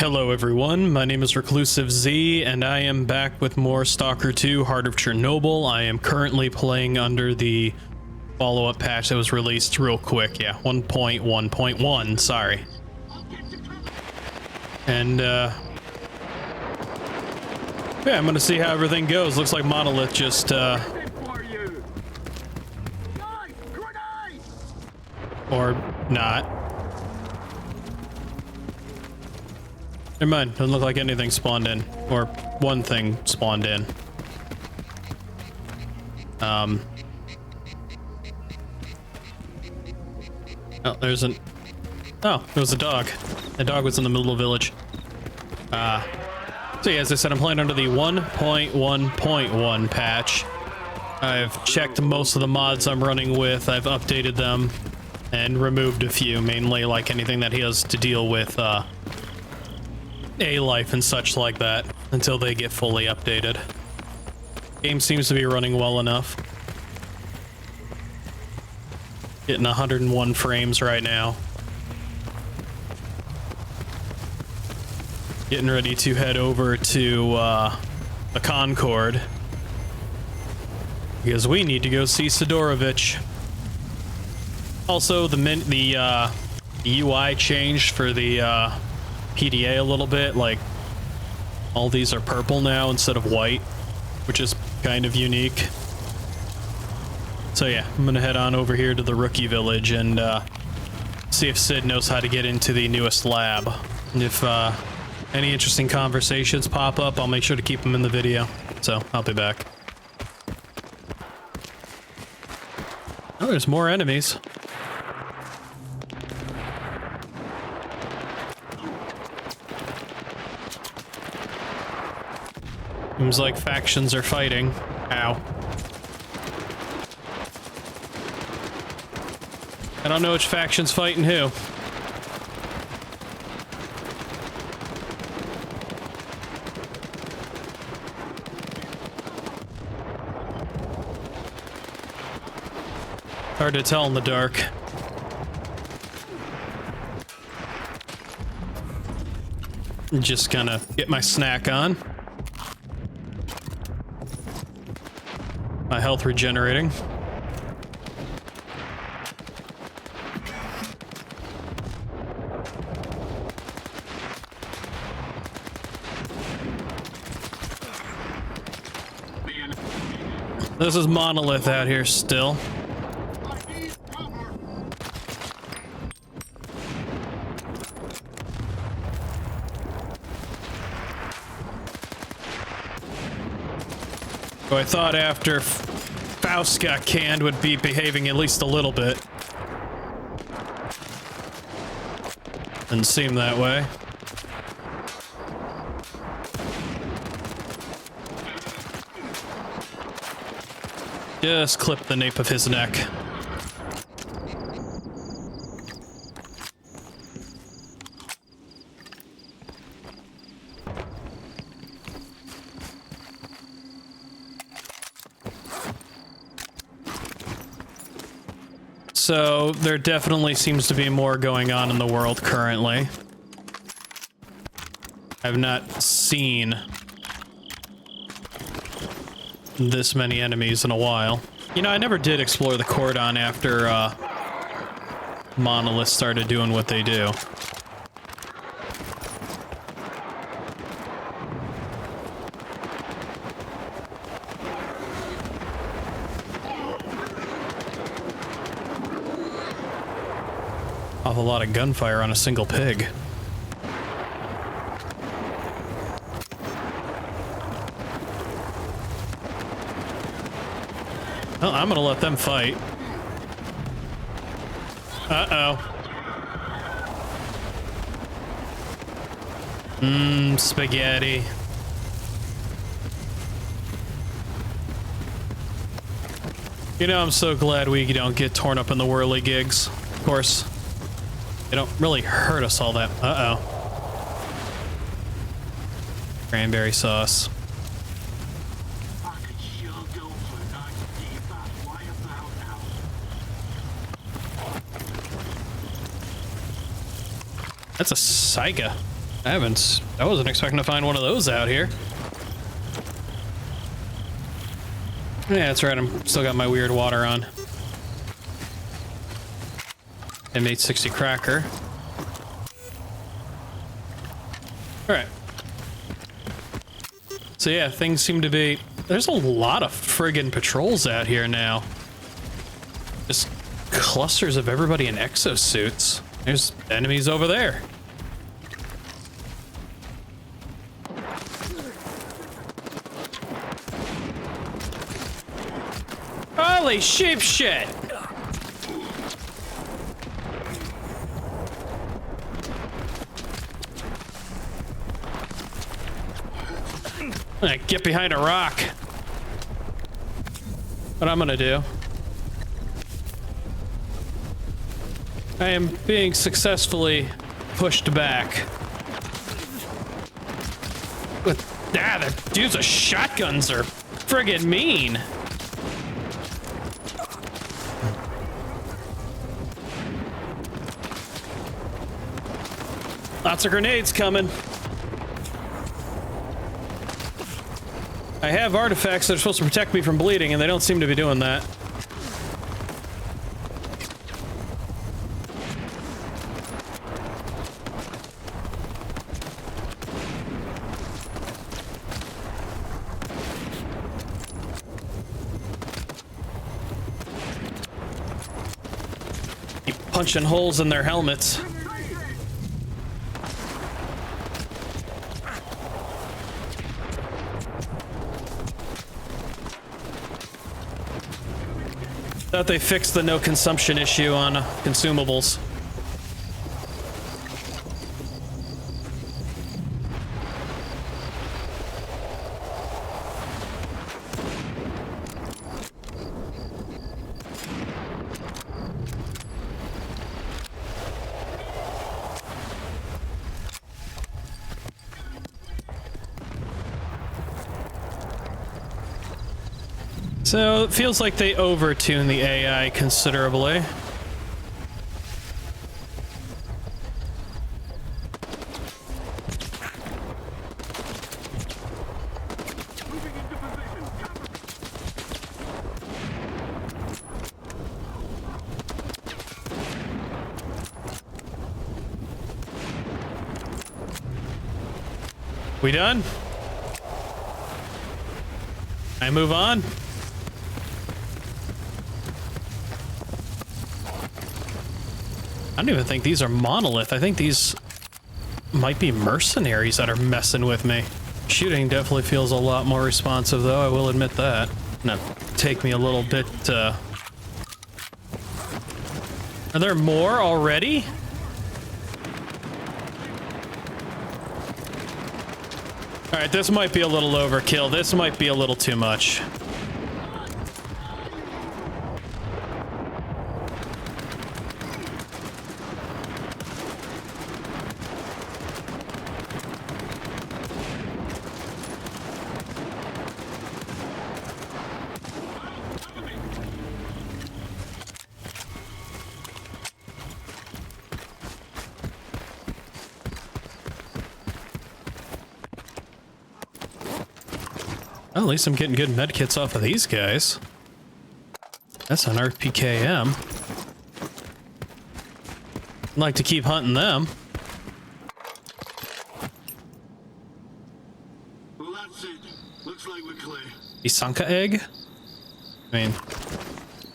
Hello everyone, my name is ReclusiveZ, and I am back with more Stalker 2 Heart of Chernobyl. I am currently playing under the follow-up patch that was released real quick, 1.1.1, sorry. And, yeah, I'm gonna see how everything goes. Looks like Monolith just, or not. Never mind, doesn't look like anything spawned in. Or one thing spawned in. Oh, there's an... Oh, there was a dog. The dog was in the middle of the village. So yeah, as I said, I'm playing under the 1.1.1 patch. I've checked most of the mods I'm running with. I've updated them and removed a few, mainly like anything that he has to deal with, A-life and such like that, until they get fully updated. Game seems to be running well enough. Getting 101 frames right now. Getting ready to head over to the Concord, because we need to go see Sidorovich. Also, the UI changed for the PDA a little bit. Like, all these are purple now instead of white, which is kind of unique. So yeah, I'm gonna head on over here to the rookie village and see if Sid knows how to get into the newest lab. And if any interesting conversations pop up, I'll make sure to keep them in the video. So I'll be back. Oh, there's more enemies. Seems like factions are fighting. Ow. I don't know which faction's fighting who. Hard to tell in the dark. Just gonna get my snack on. My health regenerating. This is Monolith out here still. So I thought after Faust got canned would be behaving at least a little bit. Didn't seem that way. Just clip the nape of his neck. So there definitely seems to be more going on in the world currently. I've not seen this many enemies in a while. You know, I never did explore the Cordon after Monolith started doing what they do. Awful lot of gunfire on a single pig. Well, I'm gonna let them fight. Uh-oh. Spaghetti. You know, I'm so glad we don't get torn up in the whirligigs. Of course, they don't really hurt us all that. Uh-oh. Cranberry sauce. That's a Saiga. I wasn't expecting to find one of those out here. Yeah, that's right. I'm still got my weird water on. M860 cracker. All right. So yeah, things seem to be... There's a lot of friggin' patrols out here now. Just clusters of everybody in exosuits. There's enemies over there. Holy sheep shit! Get behind a rock. What I'm gonna do. I am being successfully pushed back. The dudes with shotguns are friggin' mean. Lots of grenades coming. I have artifacts that are supposed to protect me from bleeding, and they don't seem to be doing that. Keep punching holes in their helmets. Thought they fixed the no consumption issue on consumables. So it feels like they overtune the AI considerably. We done? I move on? I don't even think these are monolith. I think these might be mercenaries that are messing with me. Shooting definitely feels a lot more responsive, though. I will admit that. Gonna take me a little bit. Are there more already? All right, this might be a little overkill. This might be a little too much. Well, at least I'm getting good medkits off of these guys. That's an RPKM. I'd like to keep hunting them. Well, that's it. Looks like we're clear. Isanka egg? I mean,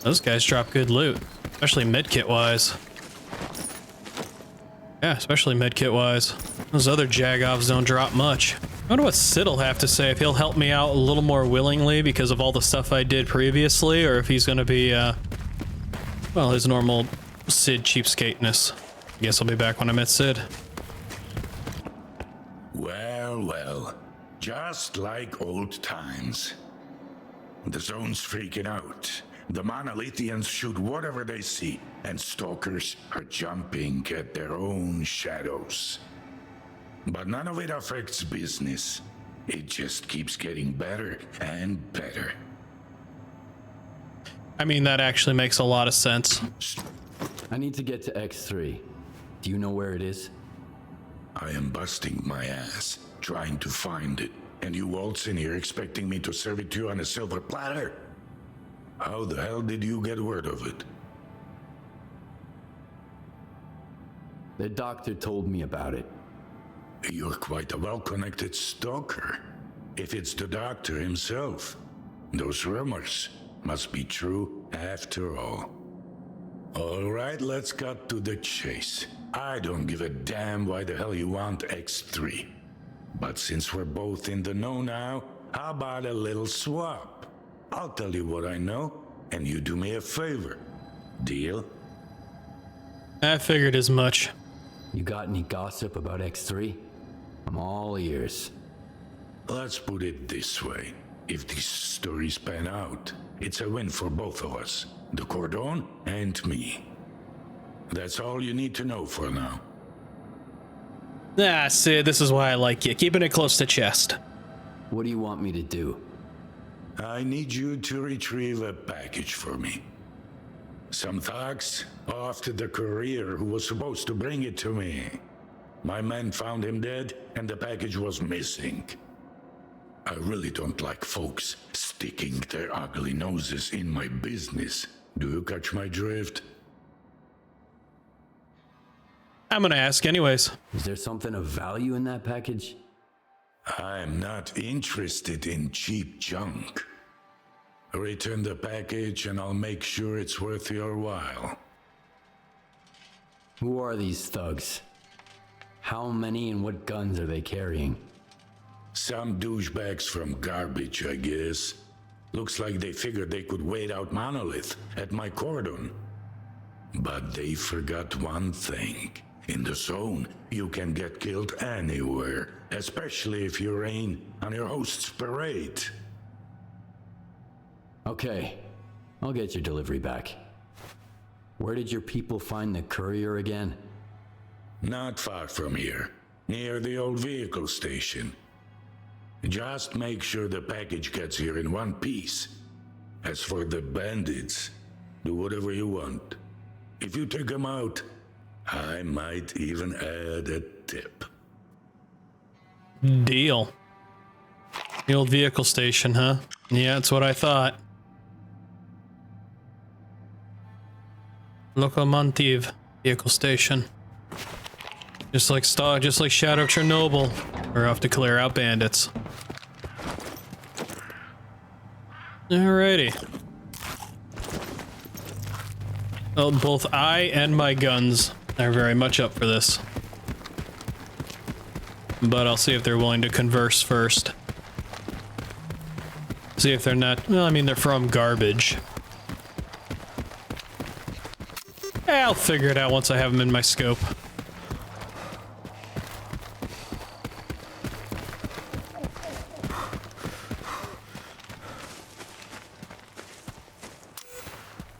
those guys drop good loot, especially medkit wise. Yeah, especially medkit wise. Those other Jagovs don't drop much. I wonder what Sid'll have to say, if he'll help me out a little more willingly because of all the stuff I did previously, or if he's gonna be, well, his normal Sid cheapskateness. I guess I'll be back when I met Sid. Well, well. Just like old times. The zone's freaking out. The Monolithians shoot whatever they see, and Stalkers are jumping at their own shadows. But none of it affects business. It just keeps getting better and better. I mean, that actually makes a lot of sense. I need to get to X3. Do you know where it is? I am busting my ass trying to find it, and you waltz in here expecting me to serve it to you on a silver platter? How the hell did you get word of it? The doctor told me about it. You're quite a well-connected stalker. If it's the doctor himself, those rumors must be true after all. All right, let's cut to the chase. I don't give a damn why the hell you want X3. But since we're both in the know now, how about a little swap? I'll tell you what I know, and you do me a favor. Deal? I figured as much. You got any gossip about X3? I'm all ears. Let's put it this way. If these stories pan out, it's a win for both of us. The Cordon and me. That's all you need to know for now. Ah, Sid, this is why I like you. Keeping it close to chest. What do you want me to do? I need you to retrieve a package for me. Some thugs off to the courier who was supposed to bring it to me. My men found him dead, and the package was missing. I really don't like folks sticking their ugly noses in my business. Do you catch my drift? I'm gonna ask anyways. Is there something of value in that package? I'm not interested in cheap junk. Return the package and I'll make sure it's worth your while. Who are these thugs? How many and what guns are they carrying? Some douchebags from garbage, I guess. Looks like they figured they could wait out Monolith at my Cordon. But they forgot one thing. In the zone, you can get killed anywhere, especially if you rain on your host's parade. Okay, I'll get your delivery back. Where did your people find the courier again? Not far from here, near the old vehicle station. Just make sure the package gets here in one piece. As for the bandits, do whatever you want. If you take them out, I might even add a tip. Deal. The old vehicle station, huh? Yeah, that's what I thought. Locomotive vehicle station. Just like Shadow of Chernobyl. We're off to clear out bandits. Alrighty. Well, both I and my guns are very much up for this. But I'll see if they're willing to converse first. See if they're not... Well, I mean, they're from garbage. I'll figure it out once I have them in my scope.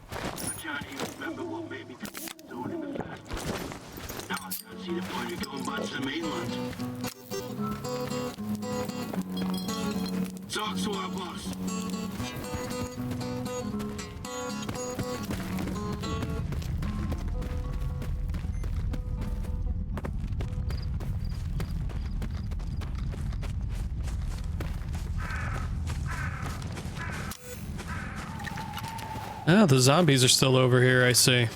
I can't even remember what made me doing in the past. Now I can't see the point of going back to the mainland. Talk to our boss. Oh, the zombies are still over here, I see.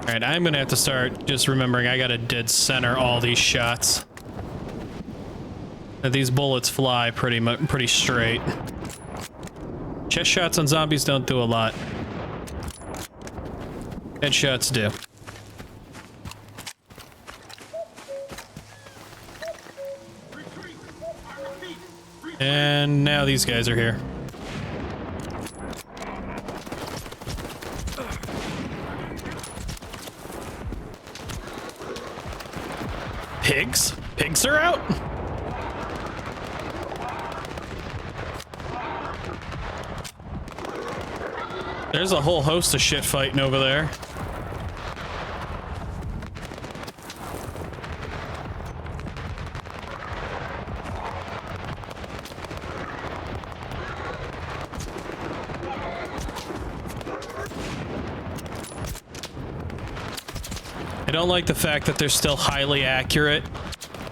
Alright, I'm gonna have to start just remembering I gotta dead center all these shots. These bullets fly pretty straight. Chest shots on zombies don't do a lot. Headshots do. And now these guys are here. Pigs? Pigs are out? There's a whole host of shit fighting over there. don't like the fact that they're still highly accurate,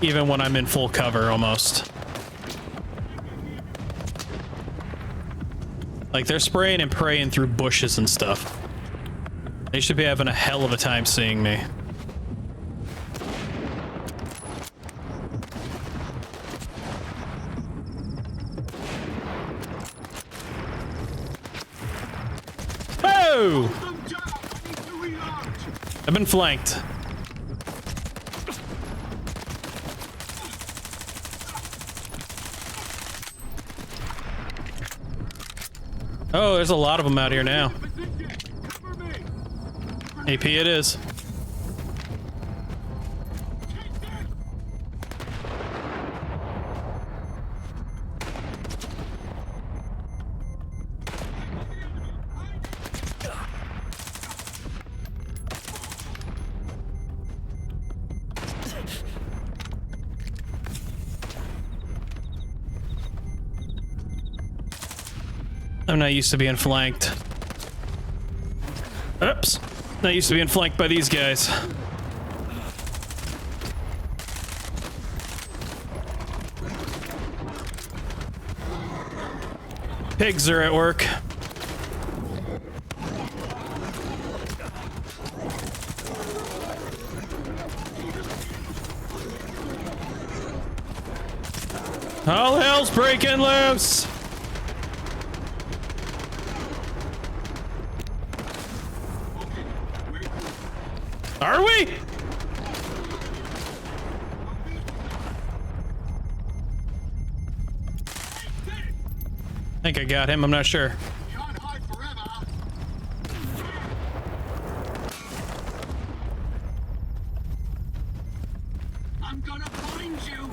even when I'm in full cover, almost. Like, they're spraying and praying through bushes and stuff. They should be having a hell of a time seeing me. Oh! I've been flanked. Oh, there's a lot of them out here now. AP it is. I'm not used to being flanked. Oops. Not used to being flanked by these guys. Pigs are at work. All hell's breaking loose! Are we? I think I got him, I'm not sure. I'm gonna find you.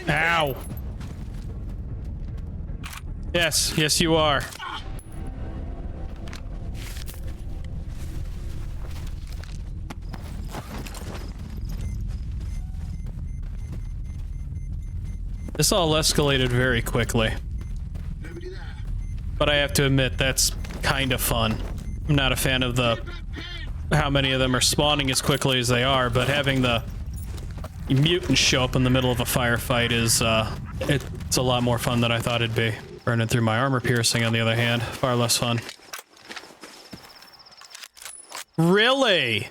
Ow. Yes, yes you are. This all escalated very quickly. But I have to admit, that's kind of fun. I'm not a fan of the how many of them are spawning as quickly as they are, but having the mutants show up in the middle of a firefight is, it's a lot more fun than I thought it'd be. Burning through my armor piercing, on the other hand, far less fun. Really?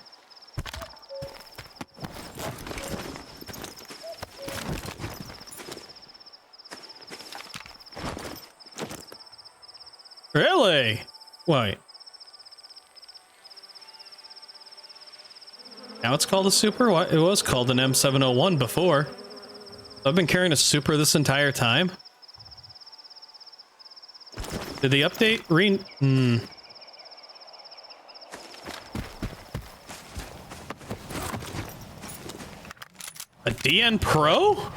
Really? Wait. Now it's called a super? What? It was called an M701 before. I've been carrying a super this entire time? Did the update A DN Pro?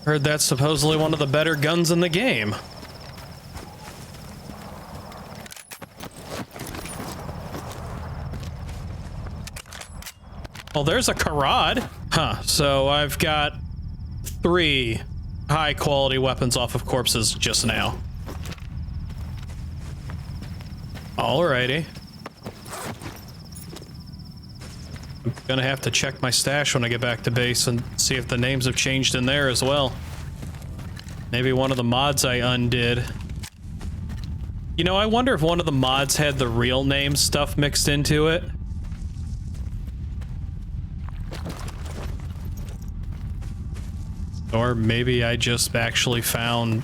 Heard that's supposedly one of the better guns in the game. Well, there's a Karad. Huh, so I've got 3 high quality weapons off of corpses just now. Alrighty. I'm gonna have to check my stash when I get back to base and see if the names have changed in there as well. Maybe one of the mods I undid. You know, I wonder if one of the mods had the real name stuff mixed into it. Or maybe I just actually found...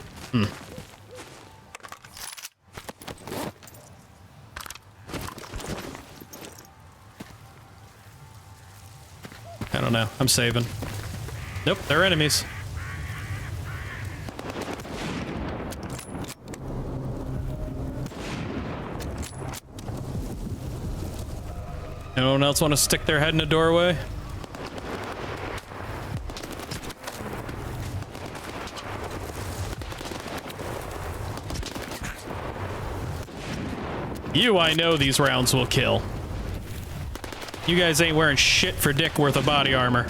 I don't know. I'm saving. Nope, they're enemies. No one else want to stick their head in a doorway? You, I know these rounds will kill. You guys ain't wearing shit for dick worth of body armor.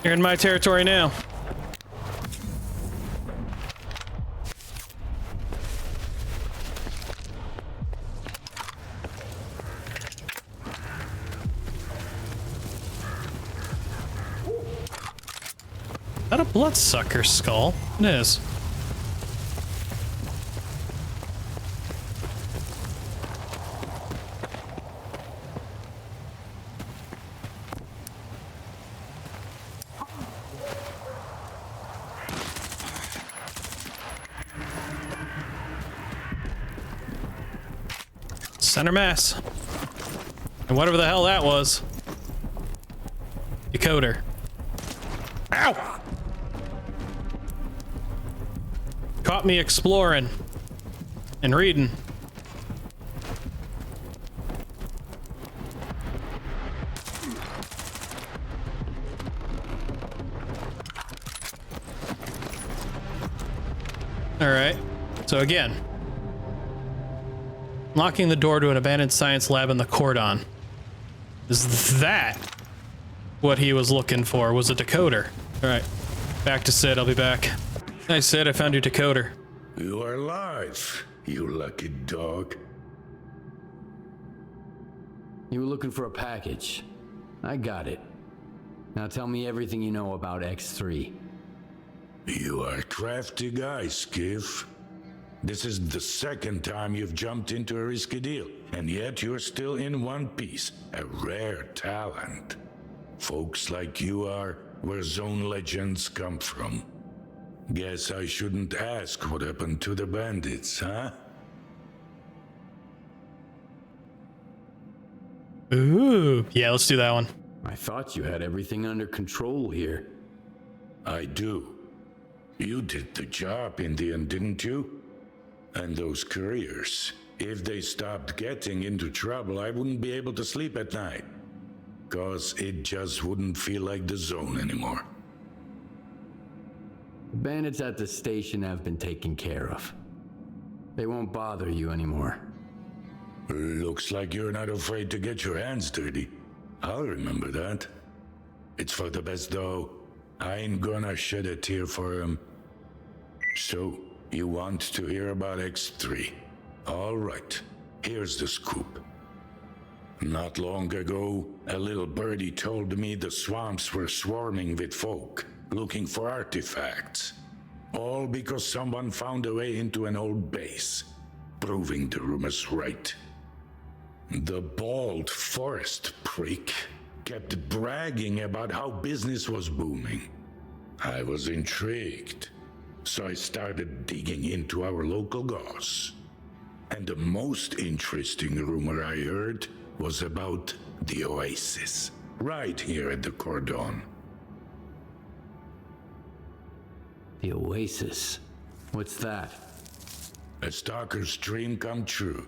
You're in my territory now. Is that a bloodsucker skull? It is. Center mass. And whatever the hell that was. Decoder. Ow! Caught me exploring and reading. All right. So again, locking the door to an abandoned science lab in the Cordon. Is that what he was looking for? Was a decoder? All right. Back to Sid. I'll be back. Hi, Sid. I found your decoder. You are alive, you lucky dog. You were looking for a package. I got it. Now tell me everything you know about X3. You are a crafty guy, Skiff. This is the second time you've jumped into a risky deal, and yet you're still in one piece. A rare talent. Folks like you are where zone legends come from. Guess I shouldn't ask what happened to the bandits, huh? Ooh. Yeah, let's do that one. I thought you had everything under control here. I do. You did the job in the end, didn't you? And those couriers, if they stopped getting into trouble, I wouldn't be able to sleep at night. 'Cause it just wouldn't feel like the zone anymore. The bandits at the station have been taken care of. They won't bother you anymore. Looks like you're not afraid to get your hands dirty. I'll remember that. It's for the best though. I ain't gonna shed a tear for him. So, you want to hear about X3? All right, here's the scoop. Not long ago, a little birdie told me the swamps were swarming with folk looking for artifacts. All because someone found a way into an old base, proving the rumors right. The bald forest prick kept bragging about how business was booming. I was intrigued, so I started digging into our local goss. And the most interesting rumor I heard was about the Oasis, right here at the Cordon. The Oasis? What's that? A stalker's dream come true.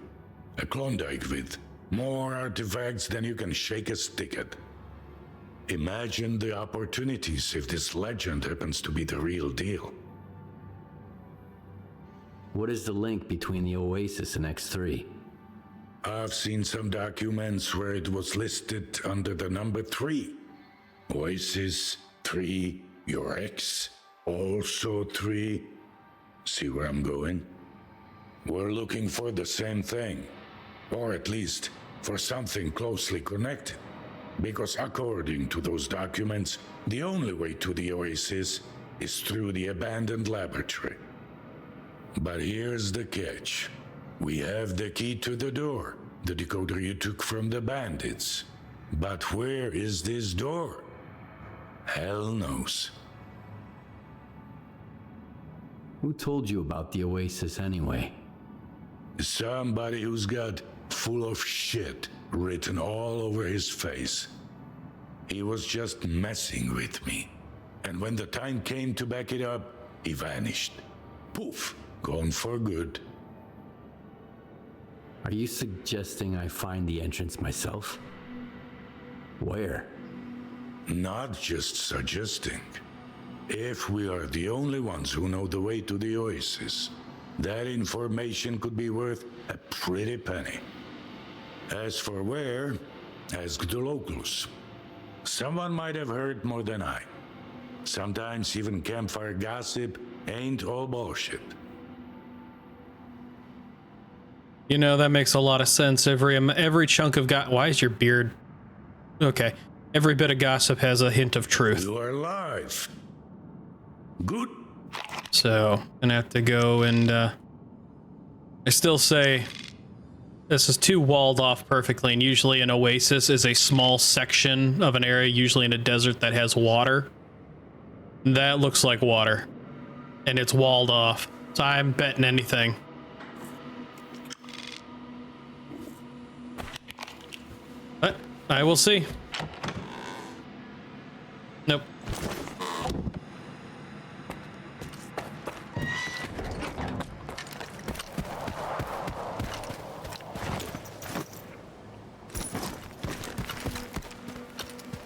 A Klondike with more artifacts than you can shake a stick at. Imagine the opportunities if this legend happens to be the real deal. What is the link between the Oasis and X3? I've seen some documents where it was listed under the number 3. Oasis 3, your ex, also 3. See where I'm going? We're looking for the same thing. Or at least for something closely connected. Because according to those documents, the only way to the Oasis is through the abandoned laboratory. But here's the catch. We have the key to the door, the decoder you took from the bandits. But where is this door? Hell knows. Who told you about the Oasis anyway? Somebody who's got full of shit written all over his face. He was just messing with me. And when the time came to back it up, he vanished. Poof, gone for good. Are you suggesting I find the entrance myself? Where? Not just suggesting. If we are the only ones who know the way to the Oasis, that information could be worth a pretty penny. As for where, ask the locals. Someone might have heard more than I. Sometimes even campfire gossip ain't all bullshit. You know, that makes a lot of sense. Every chunk of why is your beard? Okay. Every bit of gossip has a hint of truth. You are alive. Good. So, gonna have to go and, I still say this is too walled off perfectly, and usually an oasis is a small section of an area, usually in a desert that has water. That looks like water. And it's walled off. So I'm betting anything. But I will see. Nope.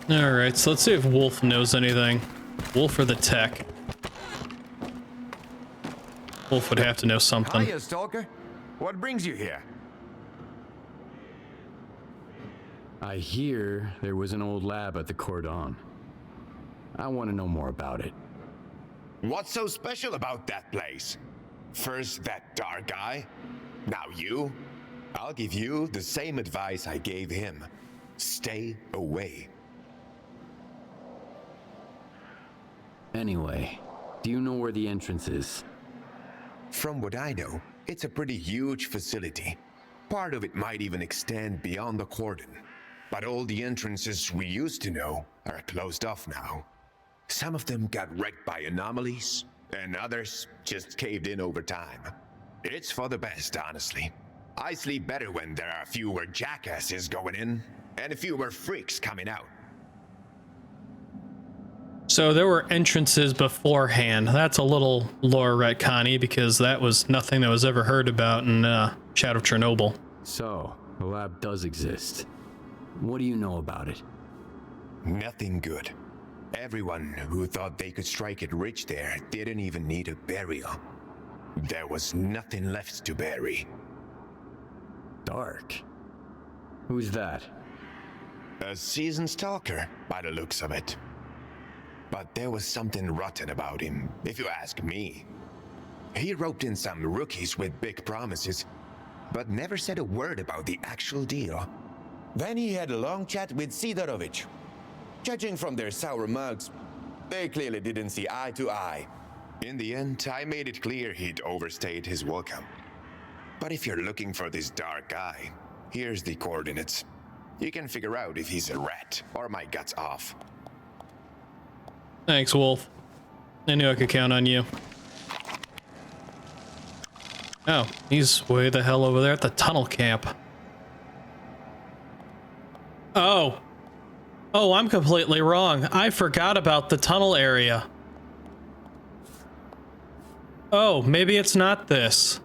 Alright, so let's see if Wolf knows anything. Wolf or the tech? Wolf would have to know something. Hiya, Stalker. What brings you here? I hear there was an old lab at the Cordon. I want to know more about it. What's so special about that place? First that dark guy, now you. I'll give you the same advice I gave him. Stay away. Anyway, do you know where the entrance is? From what I know, it's a pretty huge facility. Part of it might even extend beyond the Cordon. But all the entrances we used to know are closed off now. Some of them got wrecked by anomalies, and others just caved in over time. It's for the best, honestly. I sleep better when there are fewer jackasses going in, and fewer freaks coming out. So there were entrances beforehand. That's a little lore retconny because that was nothing that was ever heard about in Shadow of Chernobyl. So, the lab does exist. What do you know about it? Nothing good. Everyone who thought they could strike it rich there didn't even need a burial. There was nothing left to bury. Dark? Who's that? A seasoned stalker, by the looks of it. But there was something rotten about him, if you ask me. He roped in some rookies with big promises, but never said a word about the actual deal. Then he had a long chat with Sidorovich. Judging from their sour mugs, they clearly didn't see eye to eye. In the end, I made it clear he'd overstayed his welcome. But if you're looking for this dark guy, here's the coordinates. You can figure out if he's a rat or my guts off. Thanks, Wolf. I knew I could count on you. Oh, he's way the hell over there at the tunnel camp. Oh. Oh, I'm completely wrong. I forgot about the tunnel area. Oh, maybe it's not this.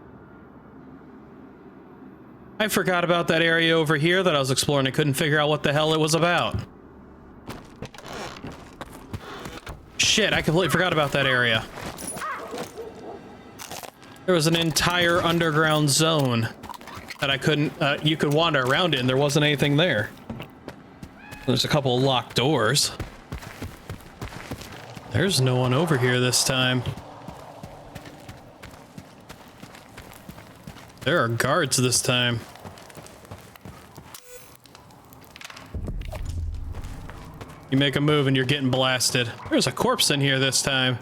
I forgot about that area over here that I was exploring. I couldn't figure out what the hell it was about. Shit, I completely forgot about that area. There was an entire underground zone that I couldn't, you could wander around in. There wasn't anything there. There's a couple of locked doors. There's no one over here this time. There are guards this time. You make a move and you're getting blasted. There's a corpse in here this time.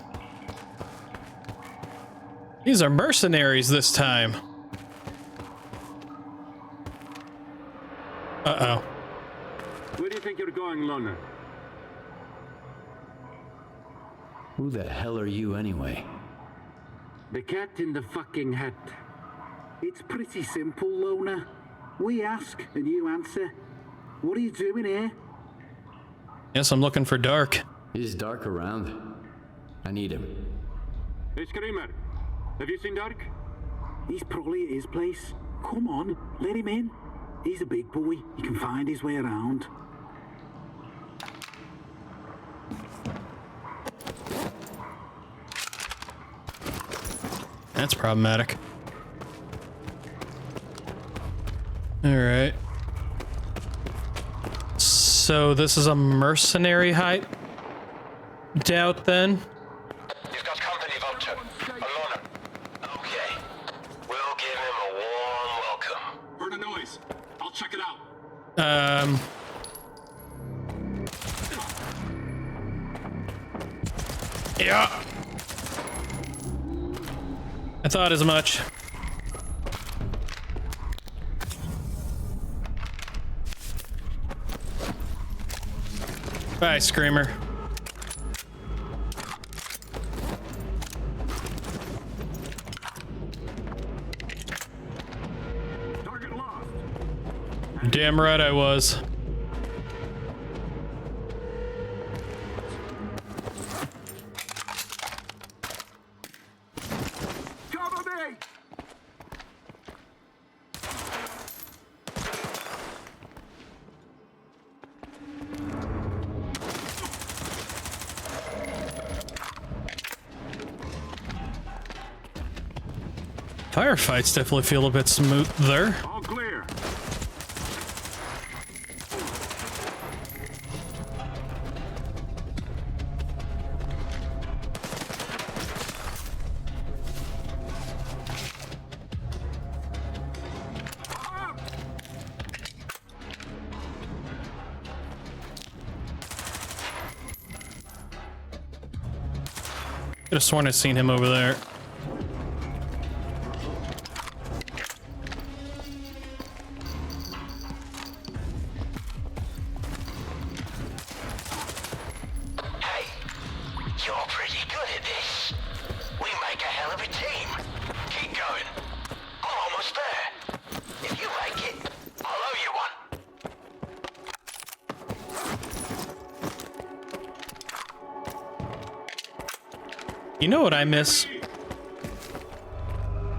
These are mercenaries this time. Uh-oh. Where do you think you're going, Loner? Who the hell are you anyway? The cat in the fucking hat. It's pretty simple, Loner. We ask and you answer. What are you doing here? Yes, I'm looking for Dark. Is Dark around? I need him. Hey, Screamer. Have you seen Dark? He's probably at his place. Come on, let him in. He's a big boy. He can find his way around. That's problematic. Alright. So this is a mercenary hide? doubt then. You've got company, Vulture. A loner. Okay. We'll give him a warm welcome. Heard a noise. I'll check it out. Yeah. I thought as much. Bye, Screamer. Target lost. Damn right I was. Cover me! Firefights definitely feel a bit smoother. All clear. Could have sworn I'd seen him over there. Hey, you're pretty good at this. We make a hell of a team. Keep going. I'm almost there. If you make it, I'll owe you one. You know what I miss?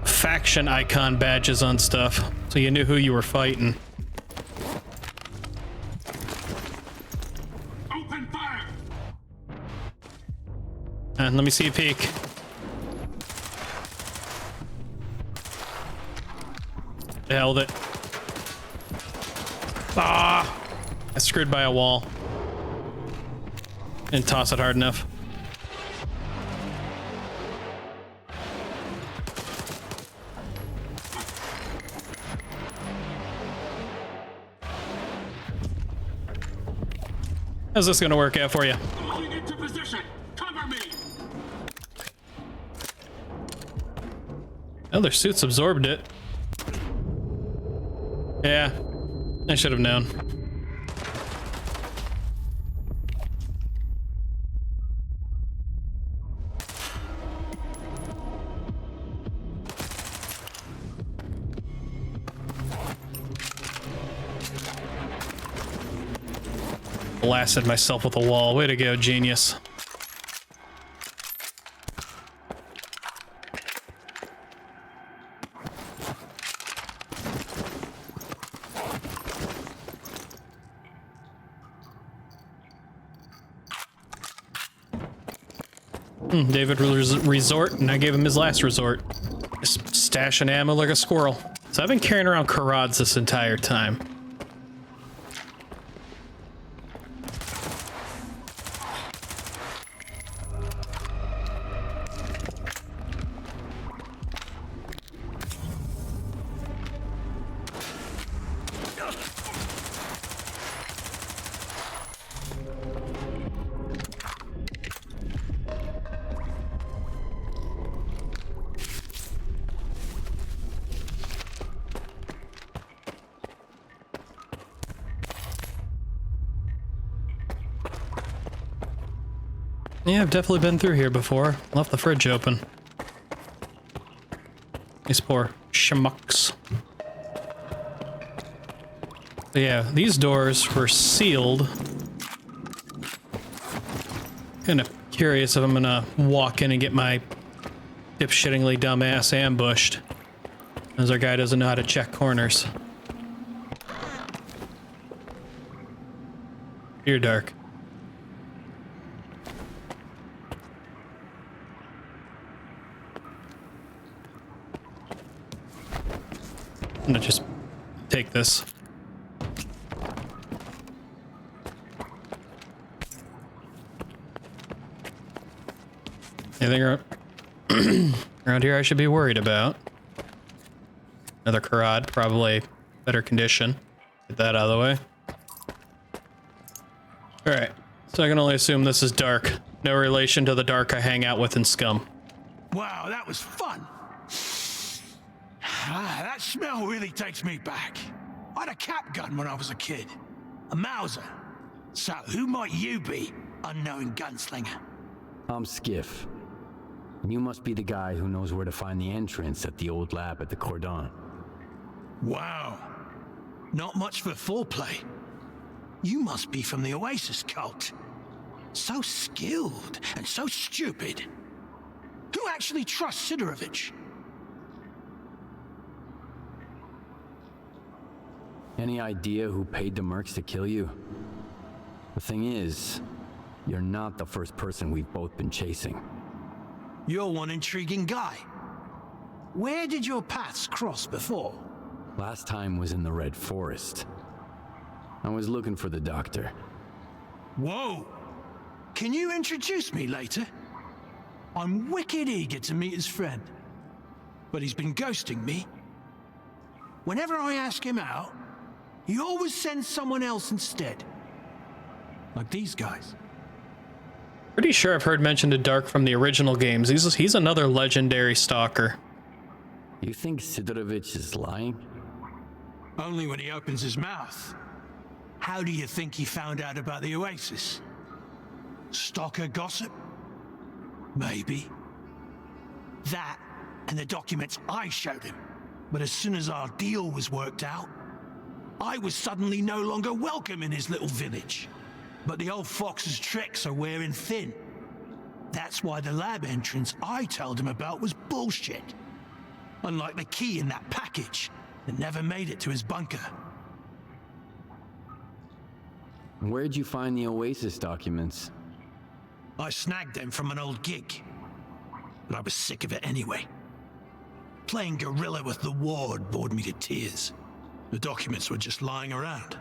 Faction icon badges on stuff, so you knew who you were fighting. Open fire! Let me see a peek. The hell with it. Ah! I screwed by a wall. Didn't toss it hard enough. How's this gonna work out for you? Moving into position. Cover me! Oh, their suits absorbed it. Yeah, I should have known. Blasted myself with a wall. Way to go, genius. David resort, and I gave him his last resort. Just stashing ammo like a squirrel. So I've been carrying around Corods this entire time. Yeah, I've definitely been through here before. Left the fridge open. These poor schmucks. But yeah, these doors were sealed. Kind of curious if I'm gonna walk in and get my dipshittingly dumb ass ambushed, as our guy doesn't know how to check corners. You're dark. I'm gonna just take this. Anything around here I should be worried about? Another Karad, probably better condition. Get that out of the way. Alright, so I can only assume this is dark. No relation to the dark I hang out with in Scum. Wow, that was fun. That smell really takes me back. I had a cap gun when I was a kid. A Mauser. So who might you be, unknown gunslinger? I'm Skiff. You must be the guy who knows where to find the entrance at the old lab at the Cordon. Wow. Not much for foreplay. You must be from the Oasis cult. So skilled and so stupid. Who actually trusts Sidorovich? Any idea who paid the mercs to kill you? The thing is, you're not the first person we've both been chasing. You're one intriguing guy. Where did your paths cross before? Last time was in the Red Forest. I was looking for the doctor. Whoa! Can you introduce me later? I'm wicked eager to meet his friend. But he's been ghosting me. Whenever I ask him out, he always sends someone else instead. Like these guys. Pretty sure I've heard mention of Dark from the original games. He's another legendary stalker. You think Sidorovich is lying? Only when he opens his mouth. How do you think he found out about the Oasis? Stalker gossip? Maybe. That and the documents I showed him. But as soon as our deal was worked out, I was suddenly no longer welcome in his little village. But the old fox's tricks are wearing thin. That's why the lab entrance I told him about was bullshit. Unlike the key in that package that never made it to his bunker. Where'd you find the Oasis documents? I snagged them from an old gig. But I was sick of it anyway. Playing gorilla with the ward bored me to tears. The documents were just lying around.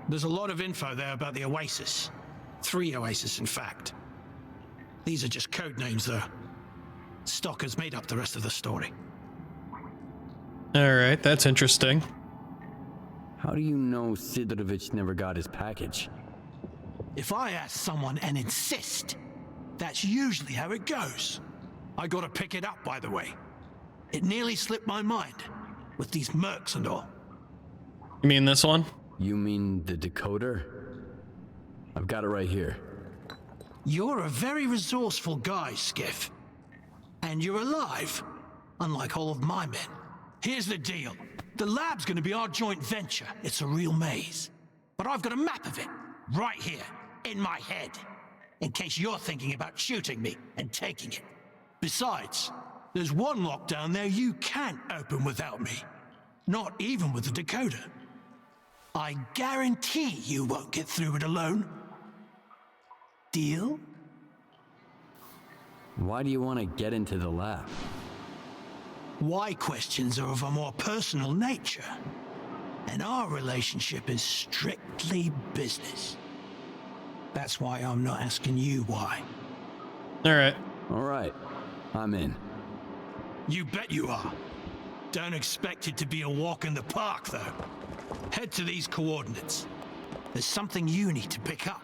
There's a lot of info there about the Oasis. 3 Oasis, in fact. These are just code names, though. Stalker's made up the rest of the story. Alright, that's interesting. How do you know Sidorovich never got his package? If I ask someone and insist, that's usually how it goes. I gotta pick it up, by the way. It nearly slipped my mind, with these mercs and all. You mean this one? You mean the decoder? I've got it right here. You're a very resourceful guy, Skiff. And you're alive, unlike all of my men. Here's the deal. The lab's gonna be our joint venture. It's a real maze. But I've got a map of it, right here, in my head. In case you're thinking about shooting me and taking it. Besides, there's one lock down there you can't open without me. Not even with the decoder. I guarantee you won't get through it alone. Deal? Why do you want to get into the lab? Why questions are of a more personal nature. And our relationship is strictly business. That's why I'm not asking you why. Alright. All right, I'm in. You bet you are. Don't expect it to be a walk in the park, though. Head to these coordinates. There's something you need to pick up.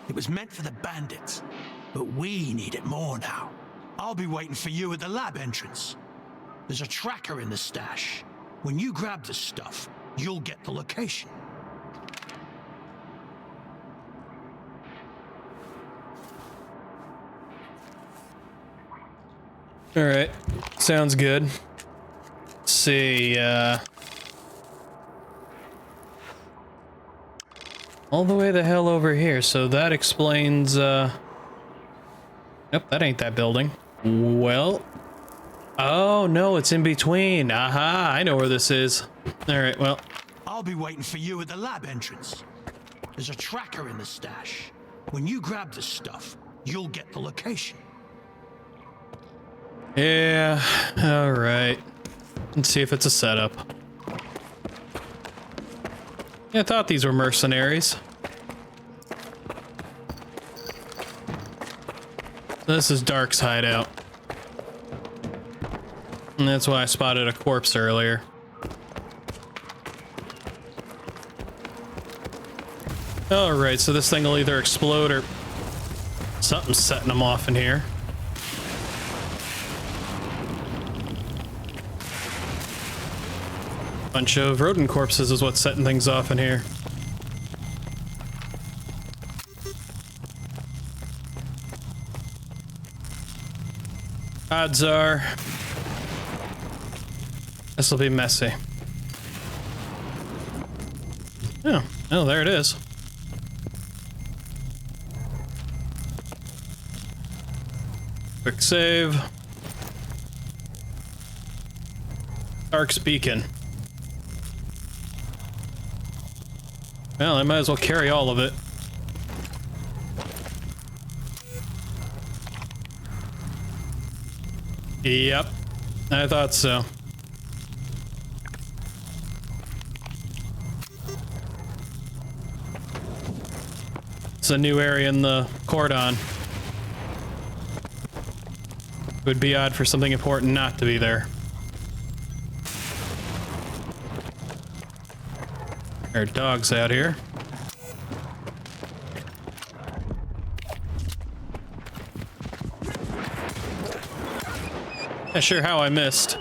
It was meant for the bandits, but we need it more now. I'll be waiting for you at the lab entrance. There's a tracker in the stash. When you grab the stuff, you'll get the location. Alright. Sounds good. Let's see, all the way the hell over here, so that explains, Nope, that ain't that building. Well... Oh, no, it's in between. Aha, I know where this is. Alright, well... I'll be waiting for you at the lab entrance. There's a tracker in the stash. When you grab the stuff, you'll get the location. Yeah, alright. Let's see if it's a setup. Yeah, I thought these were mercenaries. This is Dark's hideout. And that's why I spotted a corpse earlier. Alright, so this thing will either explode or something's setting them off in here. Bunch of rodent corpses is what's setting things off in here. Odds are this will be messy. Oh, there it is. Quick save. Dark's beacon. Well, I might as well carry all of it. Yep, I thought so. It's a new area in the Cordon. It would be odd for something important not to be there. There are dogs out here. Not sure how I missed.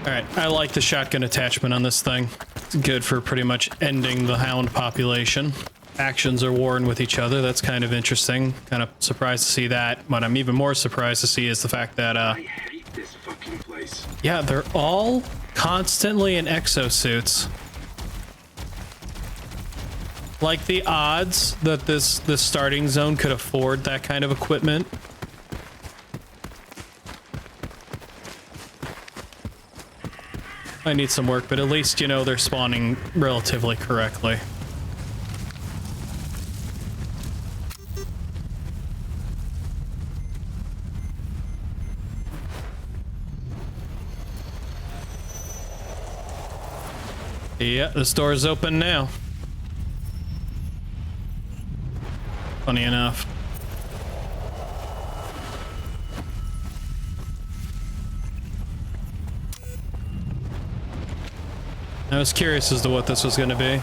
Alright, I like the shotgun attachment on this thing. It's good for pretty much ending the hound population. Actions are warring with each other. That's kind of interesting. Kind of surprised to see that. What I'm even more surprised to see is the fact that, I hate this fucking place. yeah, they're all constantly in exosuits. Like the odds that this starting zone could afford that kind of equipment. I need some work, but at least, you know, they're spawning relatively correctly. Yeah, this door's open now. Funny enough. I was curious as to what this was going to be.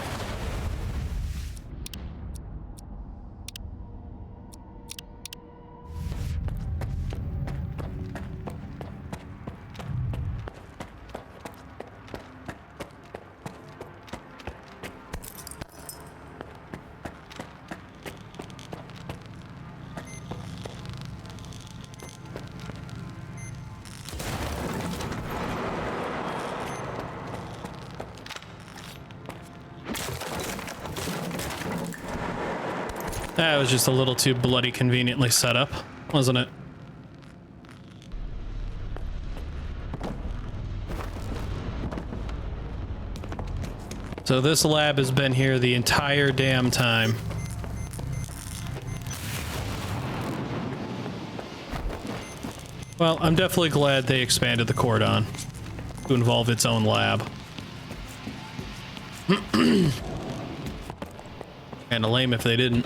That was just a little too bloody conveniently set up, wasn't it? So this lab has been here the entire damn time. Well, I'm definitely glad they expanded the Cordon to involve its own lab. Kinda lame if they didn't.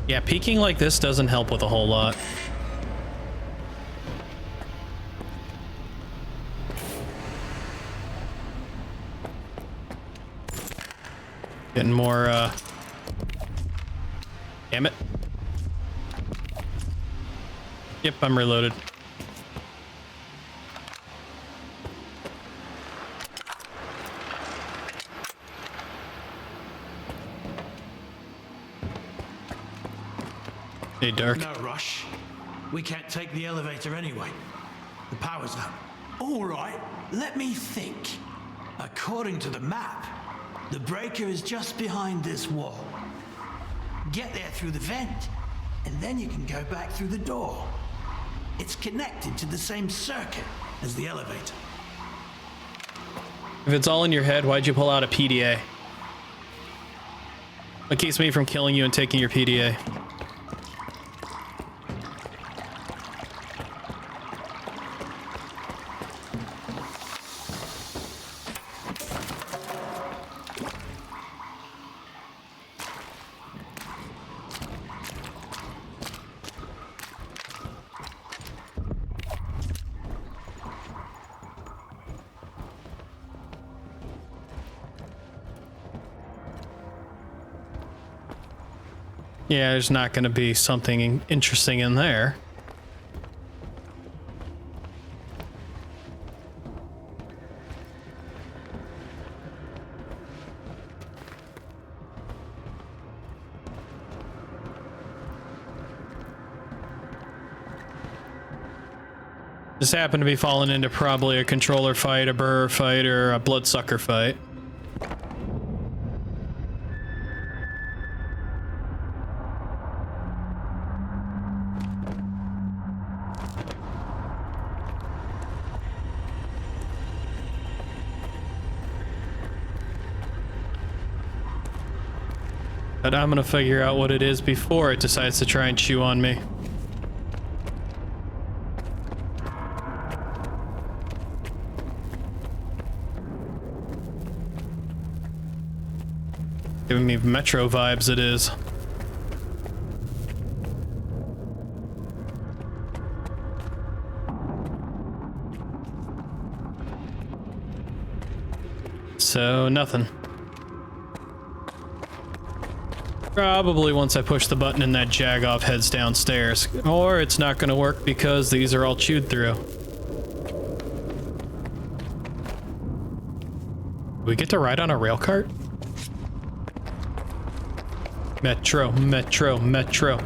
Yeah, peeking like this doesn't help with a whole lot. Getting more, damn it. Yep, I'm reloaded. Hey, Dark. No rush. We can't take the elevator anyway. The power's out. All right, let me think. According to the map, the breaker is just behind this wall. Get there through the vent, and then you can go back through the door. It's connected to the same circuit as the elevator. If it's all in your head, why'd you pull out a PDA? What keeps me from killing you and taking your PDA? Yeah, there's not going to be something interesting in there. Just happened to be falling into probably a controller fight, a burr fight, or a bloodsucker fight. But I'm gonna figure out what it is before it decides to try and chew on me. Giving me Metro vibes, it is. So, nothing. Probably once I push the button and that Jagoff heads downstairs. Or it's not gonna work because these are all chewed through. Do we get to ride on a rail cart? Metro, Metro, Metro.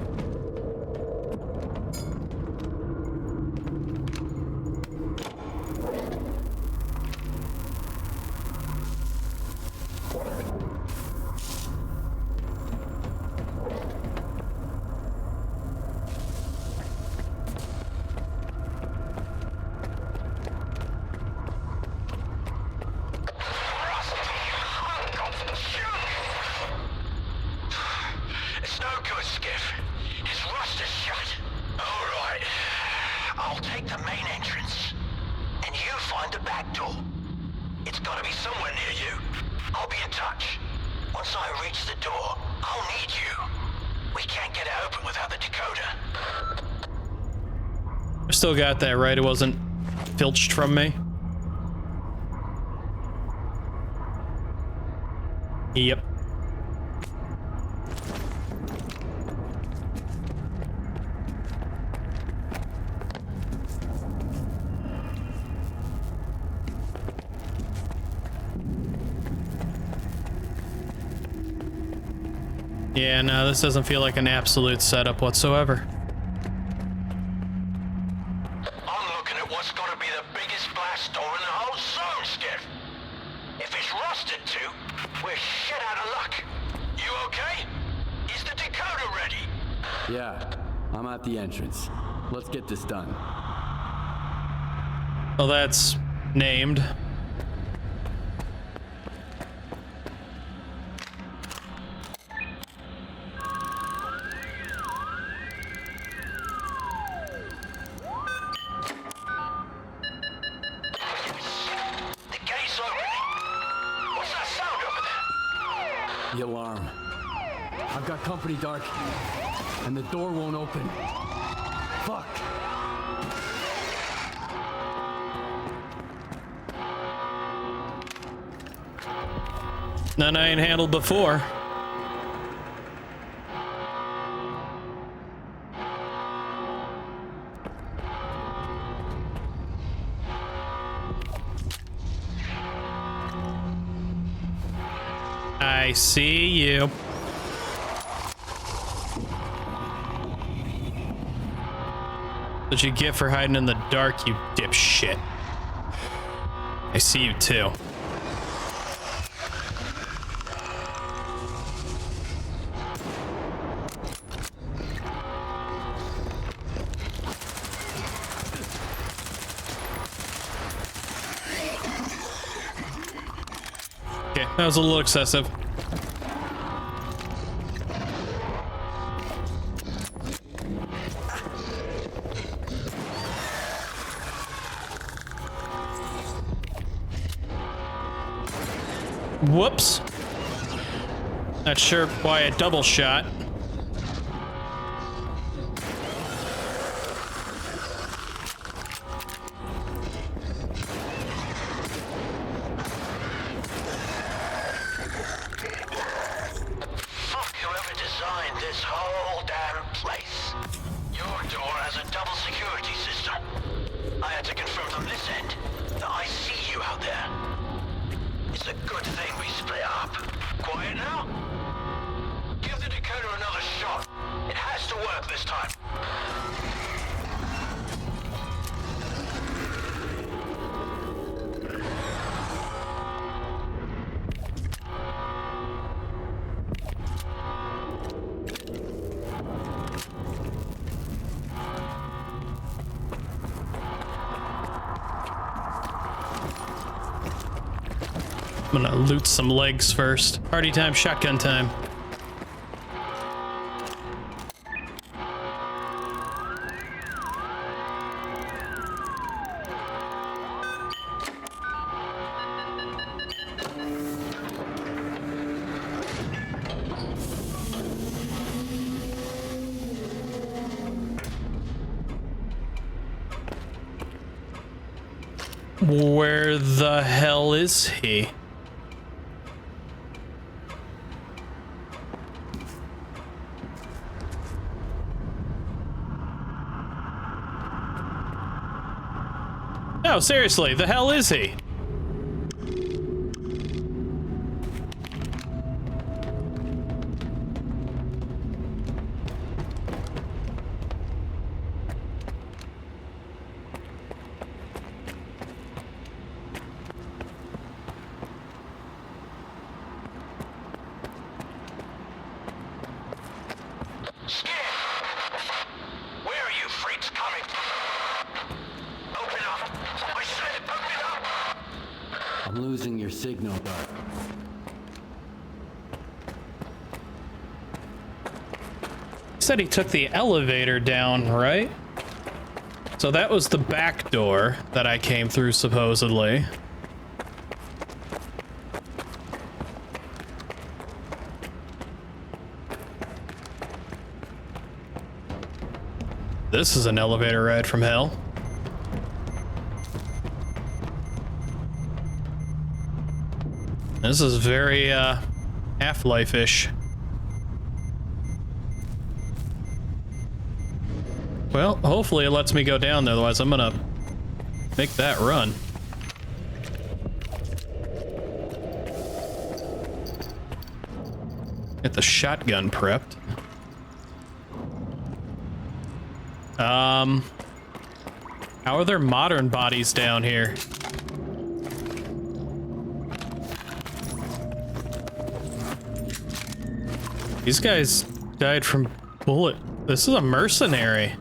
Still got that right, it wasn't filched from me. Yep. Yeah, no, this doesn't feel like an absolute setup whatsoever. Yeah, I'm at the entrance. Let's get this done. Well, that's named. The gate's opening. What's that sound over there? The alarm. I've got company, Dark. And the door won't open. Fuck. None I ain't handled before. I see you. What you get for hiding in the dark, you dipshit. I see you too. Okay, that was a little excessive. Whoops. Not sure why a double shot. Fuck whoever designed this whole damn place. Your door has a double security system. I had to confirm from this end that I see you out there. It's a good thing we split up. Quiet now? Give the decoder another shot. It has to work this time. I'm gonna loot some legs first. Party time, shotgun time. Where the hell is he? No, seriously, the hell is he? Skin! Where are you freaks coming from? Open up! I said open up! I'm losing your signal, Doc. Said he took the elevator down, right? So that was the back door that I came through, supposedly. This is an elevator ride from hell. This is very, Half-Life-ish. Well, hopefully it lets me go down there, otherwise I'm gonna make that run. Get the shotgun prepped. How are there modern bodies down here? These guys died from bullet. This is a mercenary.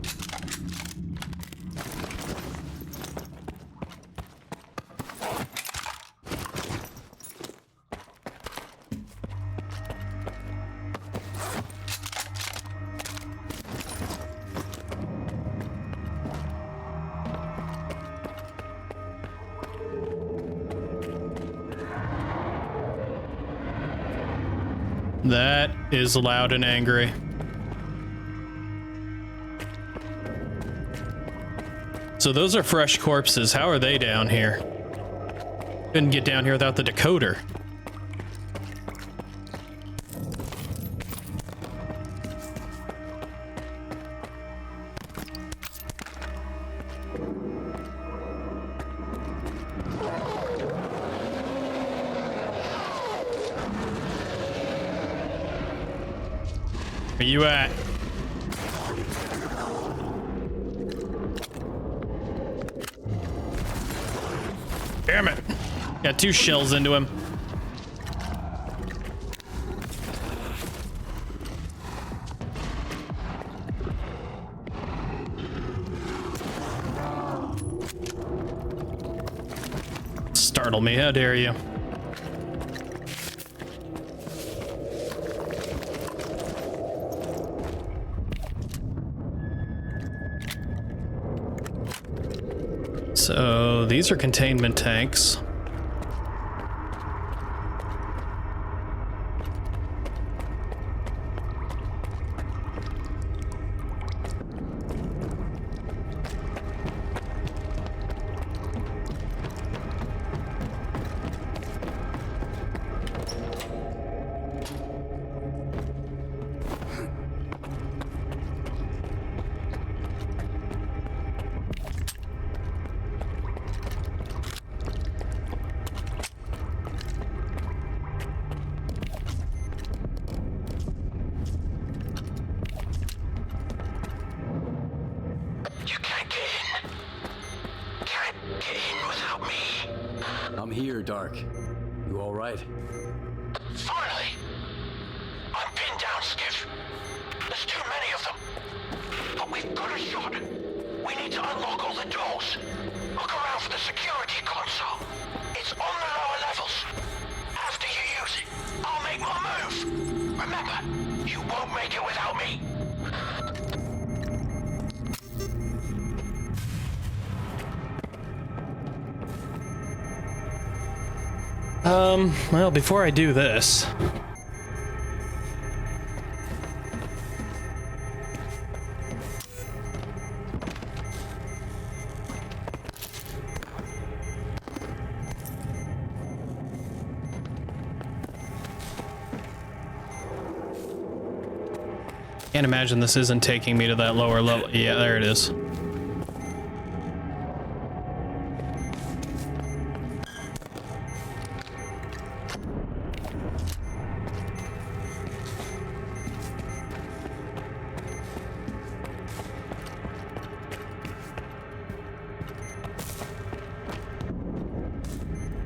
That is loud and angry. So those are fresh corpses. How are they down here? Couldn't get down here without the decoder. Where you at? Damn it. Got 2 shells into him. Startle me, how dare you? So these are containment tanks. get in without me. I'm here, Dark. You all right? Finally! I'm pinned down, Skiff. There's too many of them. But we've got a shot. We need to unlock all the doors. Look around for the security console. It's on the lower levels. After you use it, I'll make my move. Remember, you won't make it without me. Well, before I do this... Can't imagine this isn't taking me to that lower level. Yeah, there it is.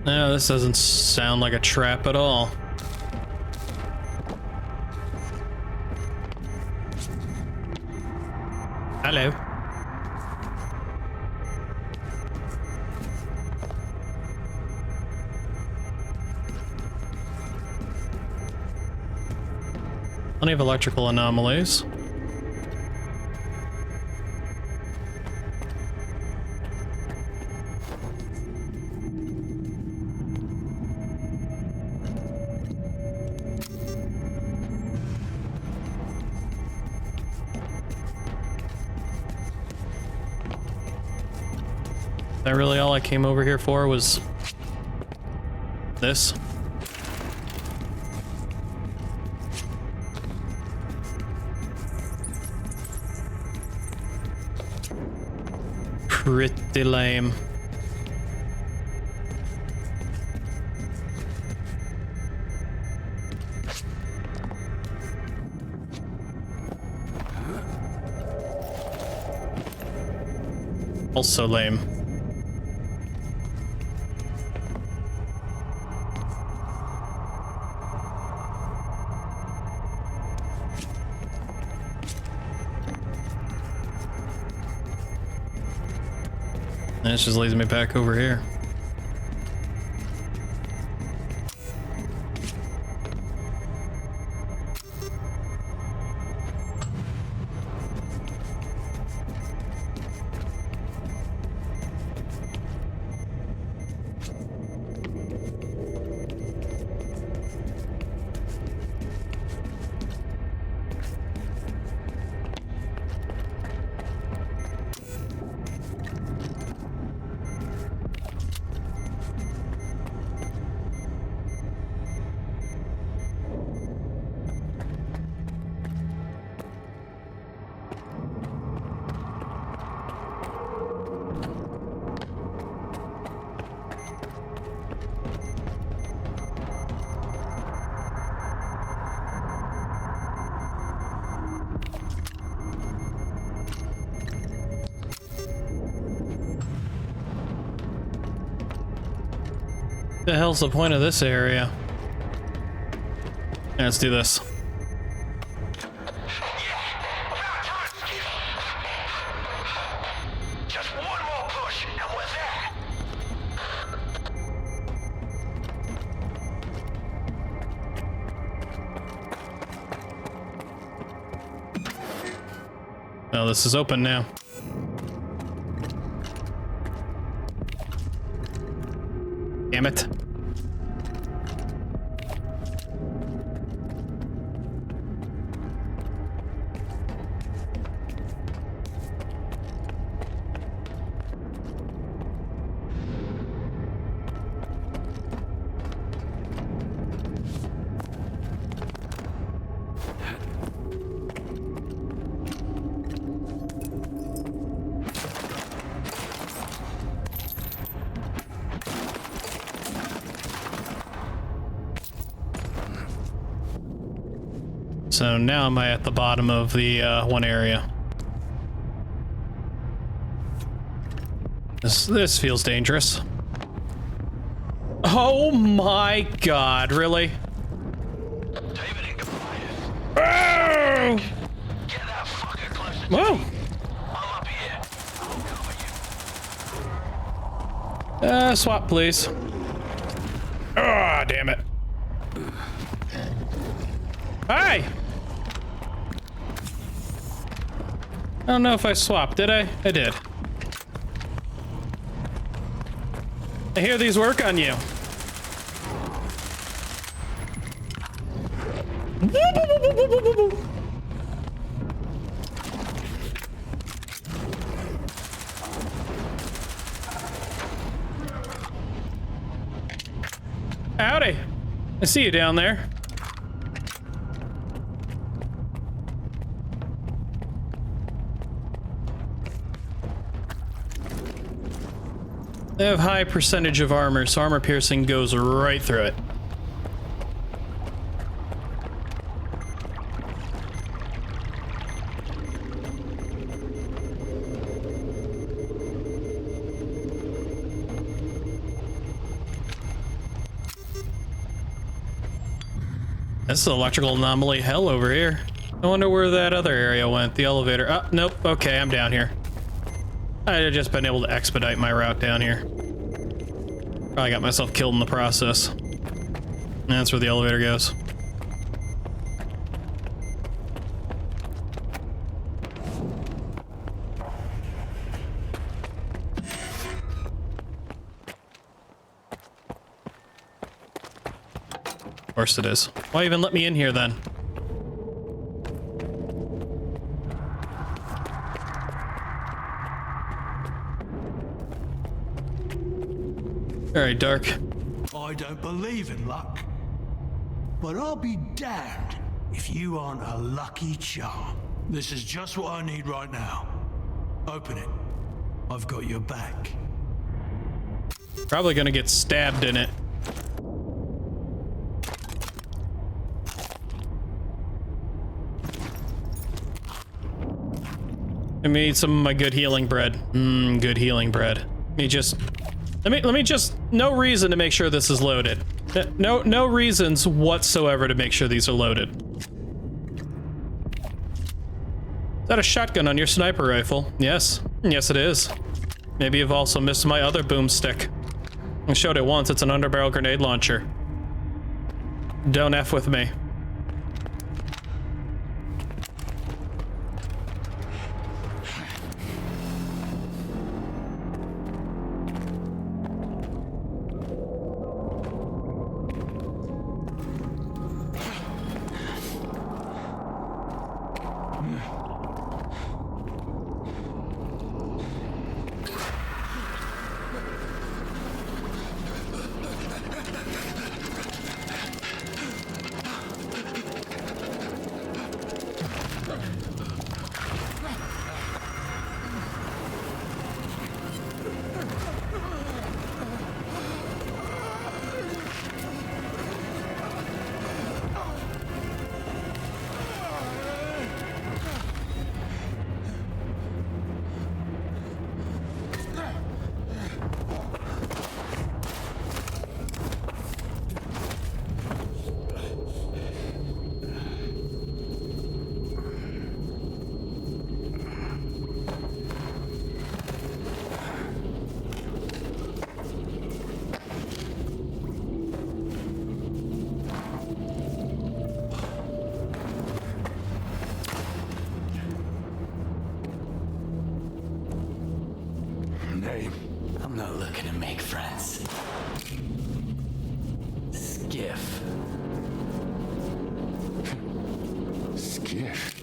No, this doesn't sound like a trap at all. Hello. Plenty of electrical anomalies. That really all I came over here for was this? Pretty lame. Also lame. And this just leads me back over here. The hell's the point of this area? Yeah, let's do this. Just one more push and we're there. Oh, this is open now. Damn it. So now am I at the bottom of the one area? This feels dangerous. Oh my god, really? David and Goliath. Oh! Get that fucker closer to Whoa! me. I'm up here. I'll cover you. Swap, please. Ah, damn it. Hi! I don't know if I swapped, did I? I did. I hear these work on you. Howdy. I see you down there. They have high percentage of armor, so armor piercing goes right through it. This is electrical anomaly hell over here. I wonder where that other area went. The elevator. Oh, nope. Okay, I'm down here. I'd have just been able to expedite my route down here. Probably got myself killed in the process. And that's where the elevator goes. Of course it is. Why even let me in here then? Alright, Dark. I don't believe in luck. But I'll be damned if you aren't a lucky charm. This is just what I need right now. Open it. I've got your back. Probably gonna get stabbed in it. I made some of my good healing bread. Good healing bread. Let me just, no reason to make sure this is loaded. No reasons whatsoever to make sure these are loaded. Is that a shotgun on your sniper rifle? Yes. Yes, it is. Maybe you've also missed my other boomstick. I showed it once. It's an underbarrel grenade launcher. Don't F with me. I'm not looking to make friends. Skiff. Skiff?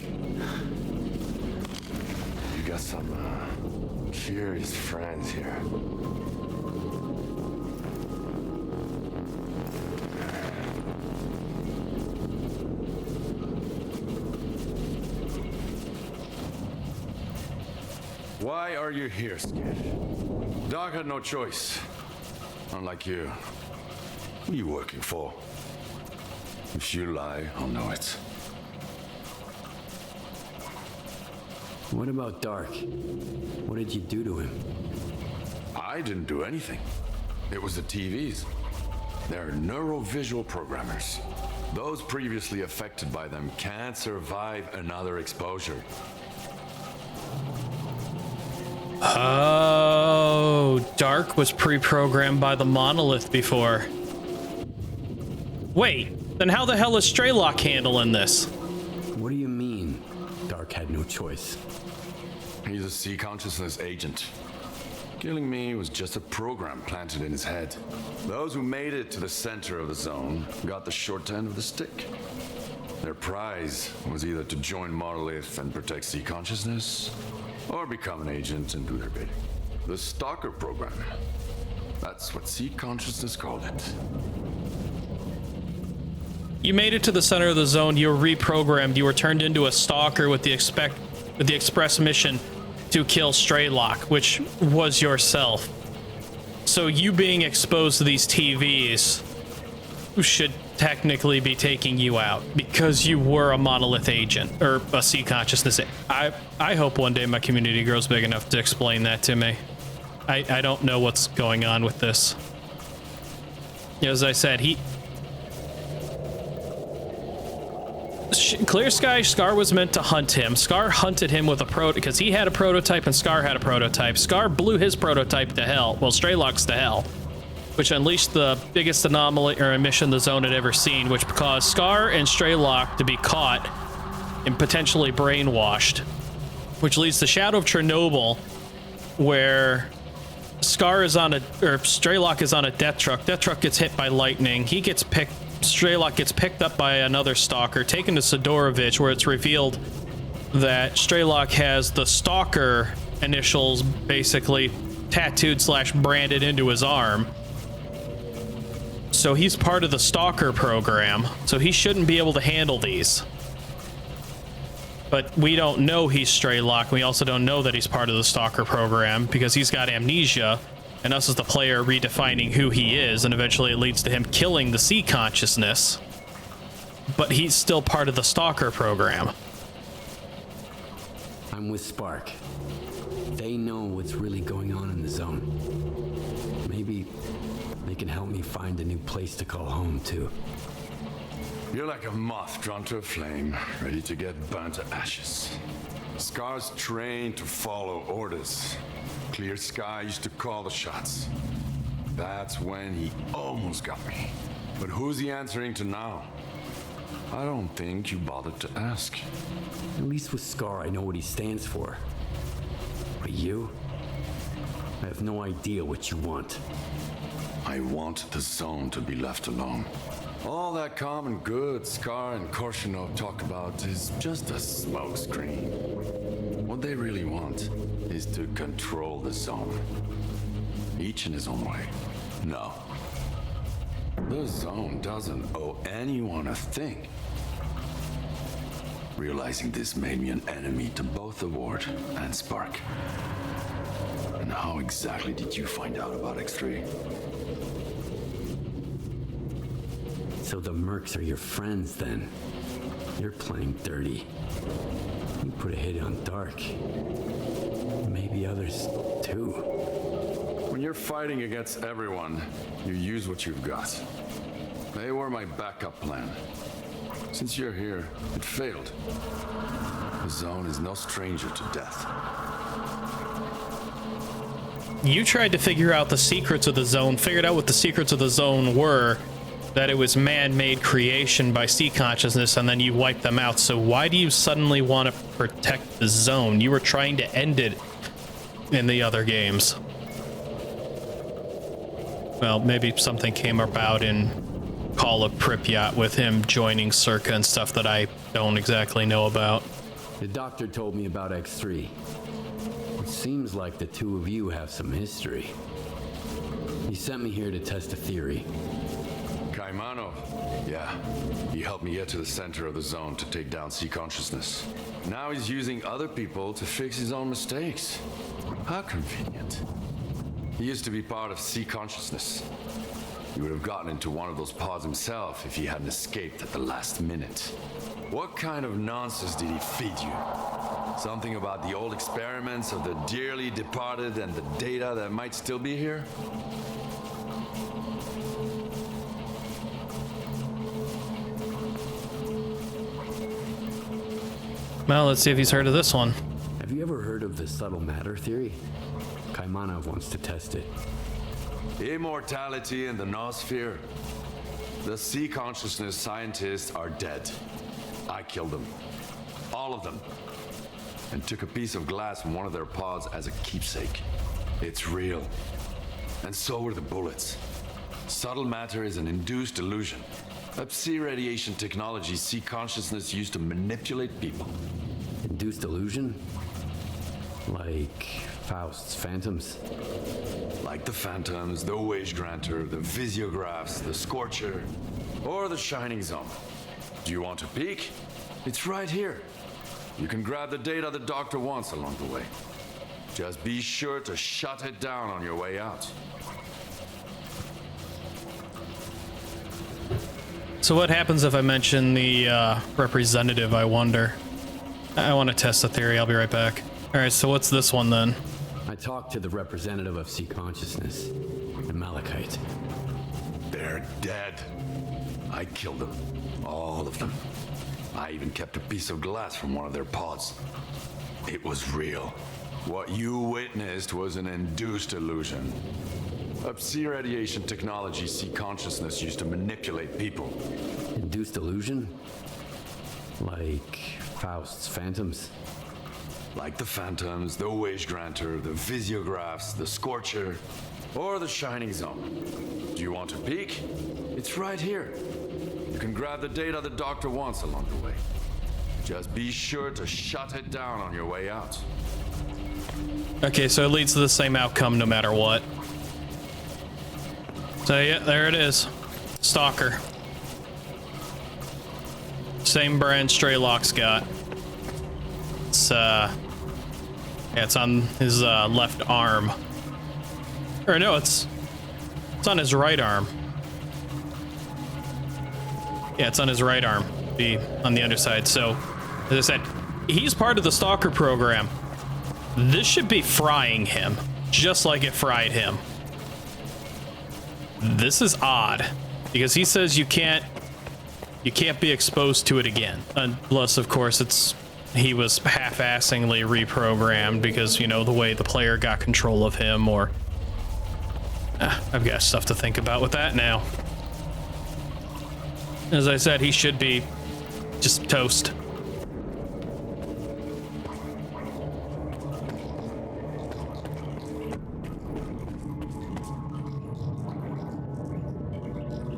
You got some, curious friends here. Why are you here, Skiff? Doc had no choice. Unlike you. Who are you working for? If you lie, I'll know it. What about Dark? What did you do to him? I didn't do anything. It was the TVs. They're neurovisual programmers. Those previously affected by them can't survive another exposure. Oh, Dark was pre-programmed by the monolith before. Wait, then how the hell is Straylock handling this? What do you mean, Dark had no choice? He's a sea consciousness agent. Killing me was just a program planted in his head. Those who made it to the center of the zone got the short end of the stick. Their prize was either to join Monolith and protect sea consciousness, or become an agent and do their bidding. The Stalker program. That's what sea consciousness called it. You made it to the center of the zone, you were reprogrammed, you were turned into a stalker with the express mission to kill Straylock, which was yourself. So you being exposed to these TVs should technically be taking you out because you were a monolith agent or a sea consciousness. I hope one day my community grows big enough to explain that to me. I don't know what's going on with this. As I said, Clear Sky, Scar was meant to hunt him. Scar hunted him with a because he had a prototype and Scar had a prototype. Scar blew his prototype to hell. Well, Straylock's to hell, which unleashed the biggest anomaly or emission the zone had ever seen, which caused Scar and Straylock to be caught and potentially brainwashed, which leads to Shadow of Chernobyl, where Straylock is on a death truck. Death truck gets hit by lightning. Straylock gets picked up by another stalker, taken to Sidorovich, where it's revealed that Straylock has the Stalker initials basically tattooed / branded into his arm. So he's part of the Stalker program, so he shouldn't be able to handle these. But we don't know he's Straylock. We also don't know that he's part of the Stalker program because he's got amnesia, and us as the player redefining who he is, and eventually it leads to him killing the sea consciousness. But he's still part of the Stalker program. I'm with Spark. They know what's really going on in the zone. Maybe they can help me find a new place to call home, too. You're like a moth drawn to a flame, ready to get burnt to ashes. Scar's trained to follow orders. Clear Sky used to call the shots. That's when he almost got me. But who's he answering to now? I don't think you bothered to ask. At least with Scar, I know what he stands for. But you? I have no idea what you want. I want the zone to be left alone. All that common good Scar and Korshunov talk about is just a smokescreen. What they really want is to control the zone. Each in his own way. No. The zone doesn't owe anyone a thing. Realizing this made me an enemy to both the Ward and Spark. And how exactly did you find out about X3? So the mercs are your friends, then? You're playing dirty. You put a hit on Dark. Maybe others, too. When you're fighting against everyone, you use what you've got. They were my backup plan. Since you're here, it failed. The zone is no stranger to death. You tried to figure out the secrets of the zone, figured out what the secrets of the zone were, that it was man-made creation by sea consciousness, and then you wiped them out. So why do you suddenly want to protect the zone? You were trying to end it in the other games. Well, maybe something came about in Call of Pripyat with him joining Circa and stuff that I don't exactly know about. The doctor told me about X3. It seems like the two of you have some history. He sent me here to test a theory. Kaimanov. Yeah, he helped me get to the center of the zone to take down sea consciousness. Now he's using other people to fix his own mistakes. How convenient. He used to be part of sea consciousness. He would have gotten into one of those pods himself if he hadn't escaped at the last minute. What kind of nonsense did he feed you? Something about the old experiments of the dearly departed and the data that might still be here? Well, let's see if he's heard of this one. Have you ever heard of the subtle matter theory? Kaimanov wants to test it. Immortality in the noosphere. The sea consciousness scientists are dead. I killed them. All of them. And took a piece of glass from one of their pods as a keepsake. It's real. And so were the bullets. Subtle matter is an induced illusion. A psi radiation technology sea consciousness used to manipulate people. Induced illusion? Like Faust's phantoms? Like the Phantoms, the Wage Granter, the Physiographs, the Scorcher, or the Shining Zone. Do you want a peek? It's right here. You can grab the data the doctor wants along the way. Just be sure to shut it down on your way out. So what happens if I mention the representative, I wonder? I want to test the theory. I'll be right back. All right, so what's this one then? I talked to the representative of sea consciousness, the Malachite. They're dead. I killed them. All of them. I even kept a piece of glass from one of their pods. It was real. What you witnessed was an induced illusion. A psi radiation technology sea consciousness used to manipulate people. Induced illusion? Like Faust's phantoms? Like the Phantoms, the Wage Granter, the Physiographs, the Scorcher, or the Shining Zone. Do you want a peek? It's right here. You can grab the data the doctor wants along the way. Just be sure to shut it down on your way out. Okay, so it leads to the same outcome no matter what. So yeah, there it is. Stalker. Same brand Straylock's got. It's yeah, it's on his left arm. Or no, it's on his right arm. Yeah, it's on his right arm. Be on the underside. So, as I said, he's part of the Stalker program. This should be frying him, just like it fried him. This is odd, because he says you can't be exposed to it again, unless of course he was half-assingly reprogrammed because, you know, the way the player got control of him, or I've got stuff to think about with that now. As I said, he should be just toast.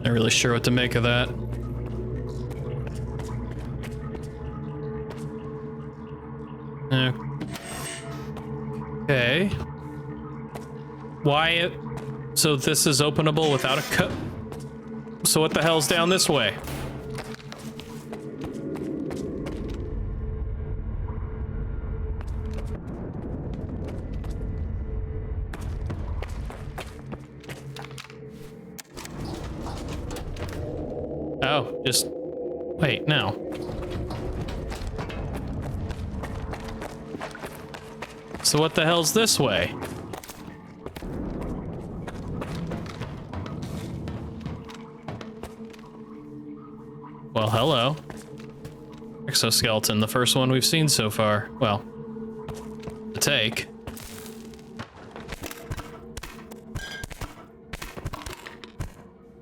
Not really sure what to make of that. Okay. Why? So this is openable without a cut. So what the hell's down this way? Oh, just wait, no. So what the hell's this way? Well, hello. Exoskeleton, the first one we've seen so far. Well, to take.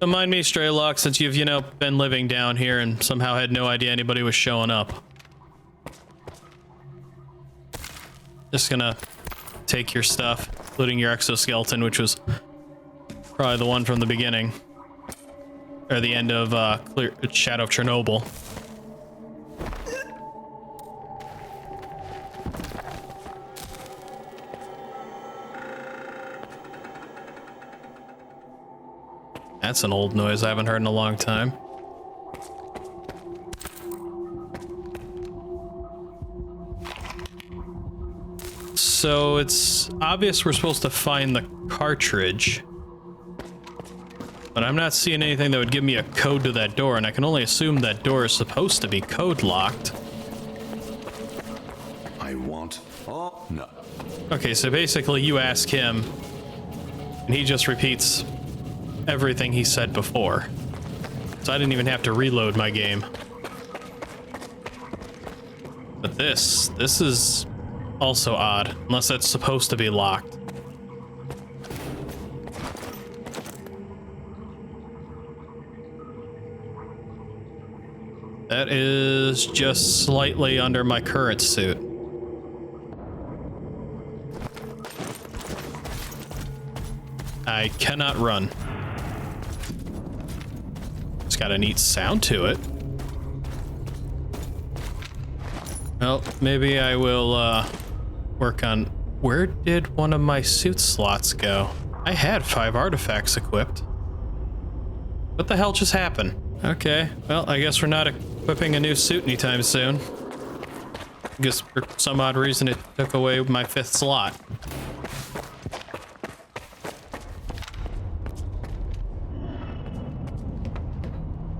Don't mind me, Straylock, since you've, you know, been living down here and somehow had no idea anybody was showing up. Just gonna take your stuff, including your exoskeleton, which was probably the one from the beginning. Or the end of Shadow of Chernobyl. That's an old noise I haven't heard in a long time. So it's obvious we're supposed to find the cartridge. But I'm not seeing anything that would give me a code to that door, and I can only assume that door is supposed to be code locked. I want... Oh, no. Okay, so basically you ask him, and he just repeats everything he said before. So I didn't even have to reload my game. But this is also odd, unless that's supposed to be locked. That is just slightly under my current suit. I cannot run. It's got a neat sound to it. Well, maybe I will work on... Where did one of my suit slots go? I had 5 artifacts equipped. What the hell just happened? Okay, well, I guess we're not equipping a new suit anytime soon. I guess for some odd reason it took away my 5th slot.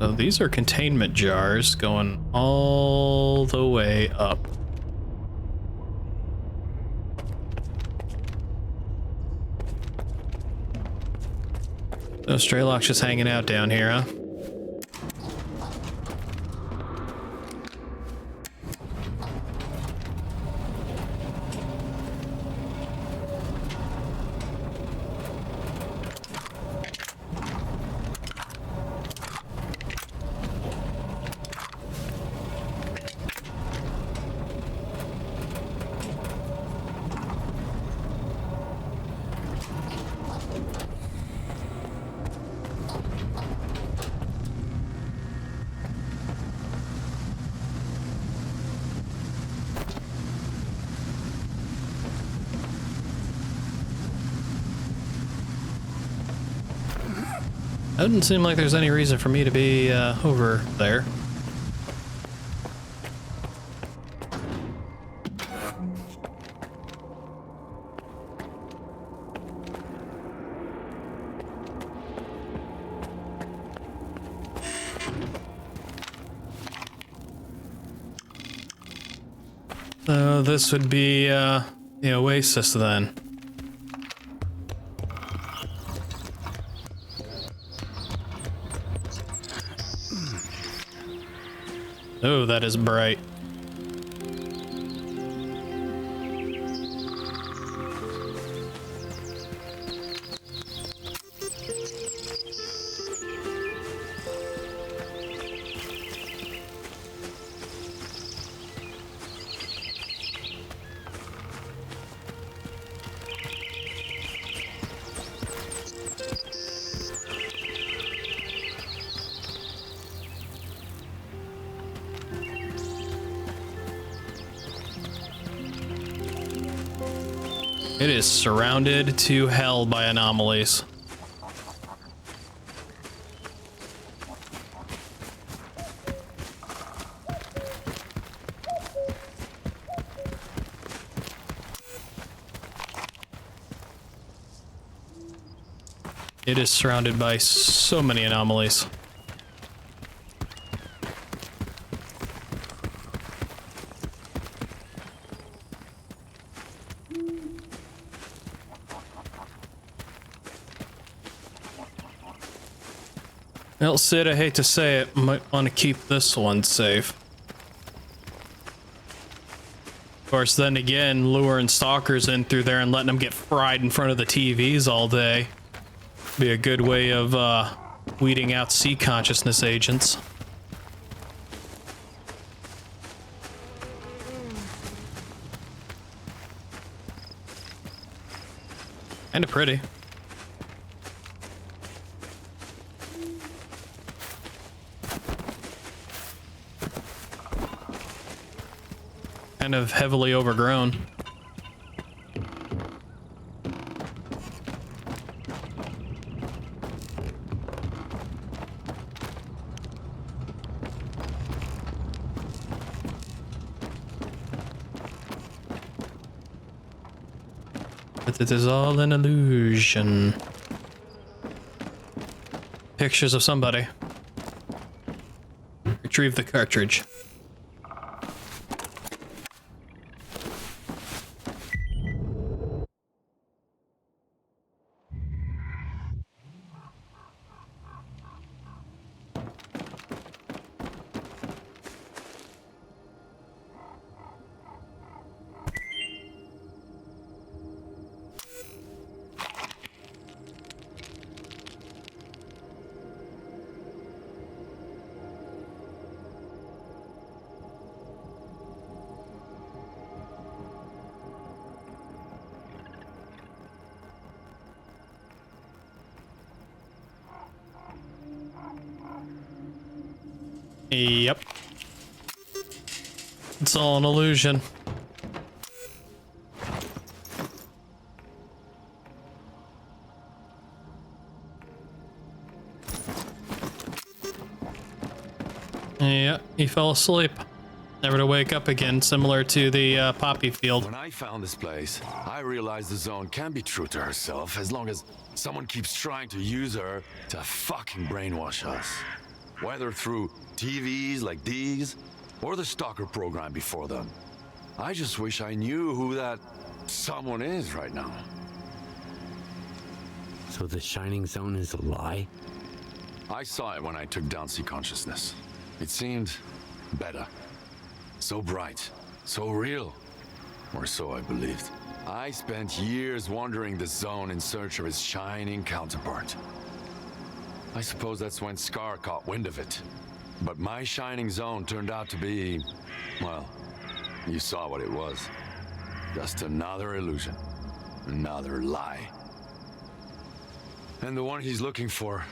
So these are containment jars going all the way up. So Straylock's just hanging out down here, huh? Doesn't seem like there's any reason for me to be over there. So this would be the Oasis then. Oh, that is bright. It is surrounded to hell by anomalies. It is surrounded by so many anomalies. Well, Sid, I hate to say it, might want to keep this one safe. Of course, then again, luring stalkers in through there and letting them get fried in front of the TVs all day be a good way of weeding out sea consciousness agents. Kinda pretty. Kind of heavily overgrown. But it is all an illusion. pictures of somebody. Retrieve the cartridge. Yep. It's all an illusion. Yeah, he fell asleep. Never to wake up again, similar to the poppy field. When I found this place, I realized the zone can be true to herself as long as someone keeps trying to use her to fucking brainwash us. Whether through TVs like these, or the Stalker program before them. I just wish I knew who that someone is right now. So the Shining Zone is a lie? I saw it when I took down Sea Consciousness. It seemed better. So bright, so real. Or so I believed. I spent years wandering the zone in search of its shining counterpart. I suppose that's when Scar caught wind of it. But my Shining Zone turned out to be, well, you saw what it was. Just another illusion. Another lie. And the one he's looking for,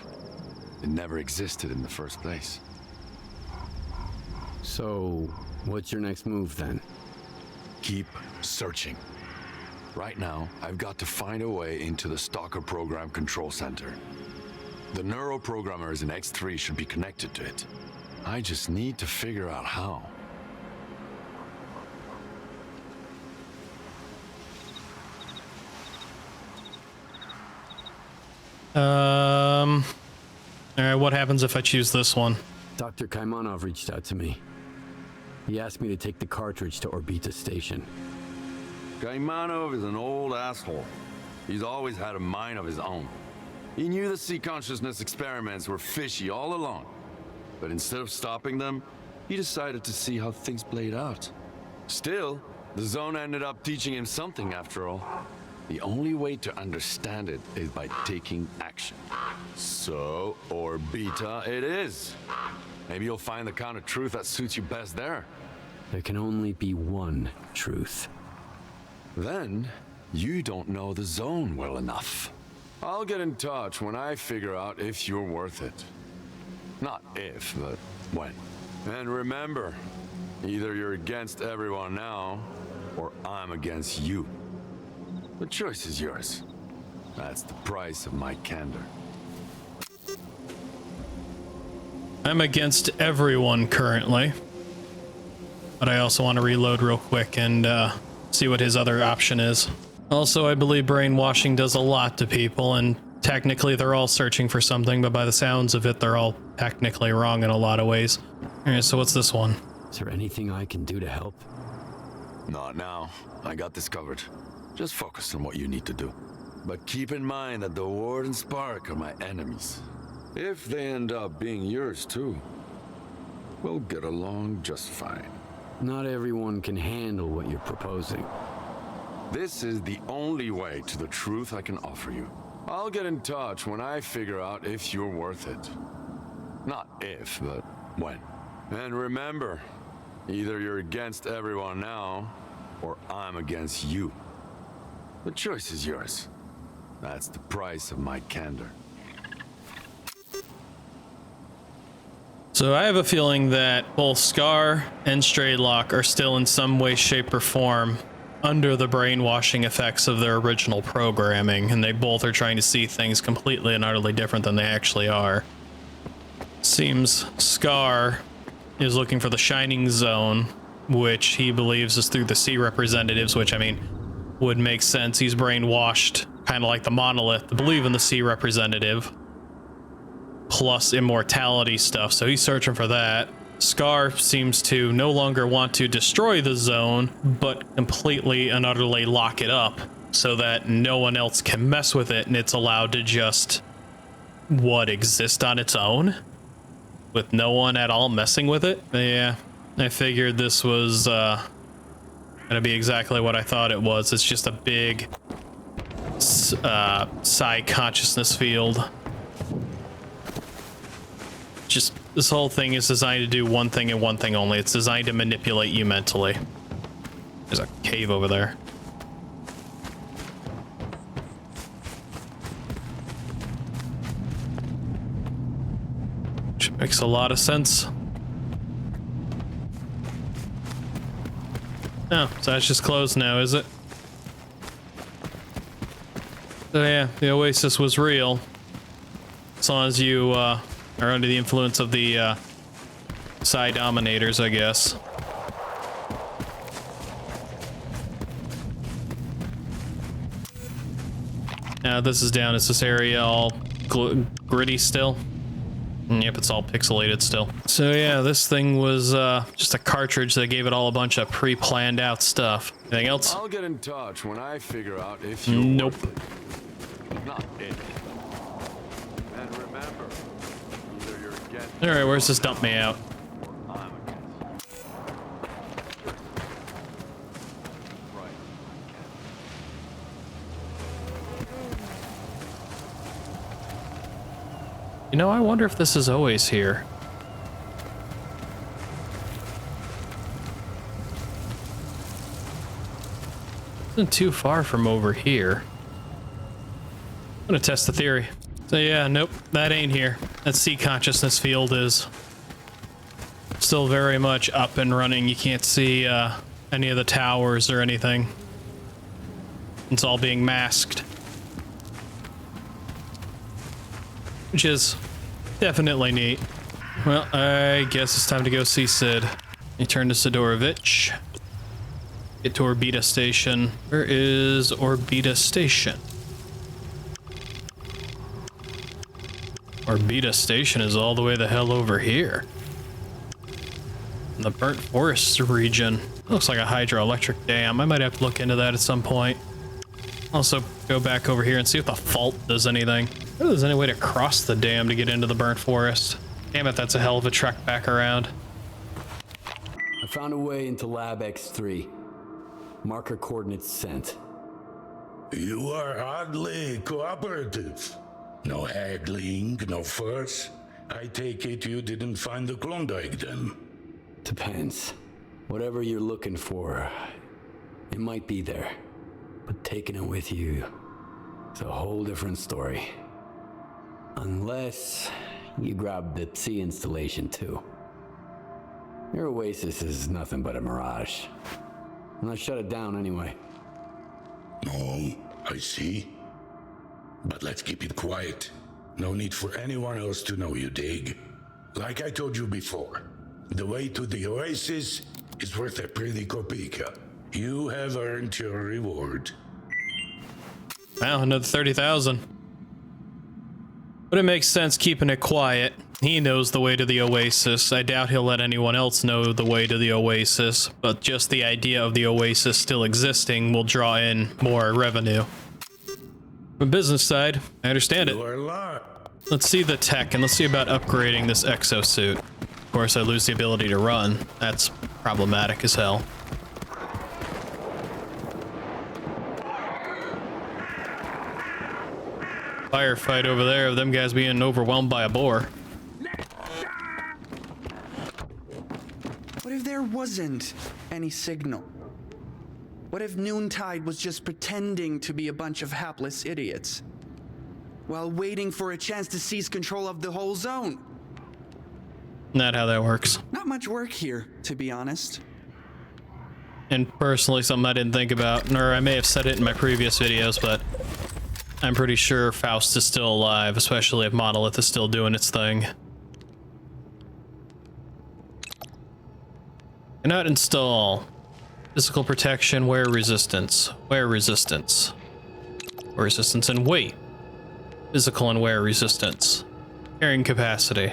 it never existed in the first place. So, what's your next move then? Keep searching. Right now, I've got to find a way into the Stalker program control center. The neuroprogrammers in X3 should be connected to it. I just need to figure out how. Alright, what happens if I choose this one? Dr. Kaimanov reached out to me. He asked me to take the cartridge to Orbita Station. Kaimanov is an old asshole. He's always had a mind of his own. He knew the Sea Consciousness experiments were fishy all along. But instead of stopping them, he decided to see how things played out. Still, the zone ended up teaching him something after all. The only way to understand it is by taking action. So, Orbita it is. Maybe you'll find the kind of truth that suits you best there. There can only be one truth. Then, you don't know the zone well enough. I'll get in touch when I figure out if you're worth it. Not if, but when. And remember, either you're against everyone now, or I'm against you. The choice is yours. That's the price of my candor. I'm against everyone currently. But I also want to reload real quick and see what his other option is. Also, I believe brainwashing does a lot to people, and technically they're all searching for something, but by the sounds of it, they're all technically wrong in a lot of ways. Alright, so what's this one? Is there anything I can do to help? Not now. I got this covered. Just focus on what you need to do. But keep in mind that the Ward and Spark are my enemies. If they end up being yours too, we'll get along just fine. Not everyone can handle what you're proposing. This is the only way to the truth I can offer you. I'll get in touch when I figure out if you're worth it. Not if, but when. And remember, either you're against everyone now, or I'm against you. The choice is yours. That's the price of my candor. So I have a feeling that both Scar and Straylock are still in some way, shape, or form under the brainwashing effects of their original programming, and they both are trying to see things completely and utterly different than they actually are. Seems Scar is looking for the Shining Zone, which he believes is through the C representatives, which, I mean, would make sense. He's brainwashed, kind of like the Monolith, to believe in the C representative. plus immortality stuff, so he's searching for that. Scar seems to no longer want to destroy the zone, but completely and utterly lock it up so that no one else can mess with it, and it's allowed to just, exist on its own? With no one at all messing with it? Yeah, I figured this was gonna be exactly what I thought it was. It's just a big psi consciousness field. Just, this whole thing is designed to do one thing and one thing only. It's designed to manipulate you mentally. There's a cave over there. Which makes a lot of sense. Oh, so that's just closed now, is it? So yeah, the Oasis was real. As long as you are under the influence of the psi dominators, I guess. Now this is down. Is this area all gritty still? Yep, it's all pixelated still. So yeah, this thing was just a cartridge that gave it all a bunch of pre-planned out stuff. Anything else? I'll get in touch when I figure out if you. Nope. Not it. And remember, either you're against. All right, where's this dump me out? or I'm against. Right. You know, I wonder if this is always here. Isn't too far from over here. I'm gonna test the theory. So yeah, nope, that ain't here. That sea consciousness field is still very much up and running. You can't see any of the towers or anything. It's all being masked. Which is definitely neat. Well, I guess it's time to go see Sid. You turn to Sidorovich. Get to Orbita Station. Where is Orbita Station? Orbita Station is all the way the hell over here. In the Burnt Forest region. Looks like a hydroelectric dam. I might have to look into that at some point. Also, go back over here and see if the fault does anything. If there's any way to cross the dam to get into the Burnt Forest. Damn it, that's a hell of a trek back around. I found a way into Lab X3. Marker coordinates sent. You are oddly cooperative. No haggling, no fuss. I take it you didn't find the Klondike then? Depends. Whatever you're looking for, it might be there. But taking it with you, it's a whole different story. Unless you grab the Psi installation too. Your Oasis is nothing but a mirage. And I shut it down anyway. No, I see. But let's keep it quiet. No need for anyone else to know, you dig? Like I told you before, the way to the Oasis is worth a pretty kopeka. You have earned your reward. Wow, another 30,000. But it makes sense keeping it quiet. He knows the way to the Oasis. I doubt he'll let anyone else know the way to the Oasis, but just the idea of the Oasis still existing will draw in more revenue. From business side, I understand it. You are lying. Let's see the tech, and let's see about upgrading this exosuit. Of course, I lose the ability to run. That's problematic as hell. Firefight over there of them guys being overwhelmed by a boar. What if there wasn't any signal? What if Noontide was just pretending to be a bunch of hapless idiots while waiting for a chance to seize control of the whole zone? Not how that works. Not much work here, to be honest. And personally, something I didn't think about, or I may have said it in my previous videos, but I'm pretty sure Faust is still alive, especially if Monolith is still doing its thing. Cannot install. Physical protection, wear resistance. Wear resistance. Wear resistance and weight. Physical and wear resistance. carrying capacity.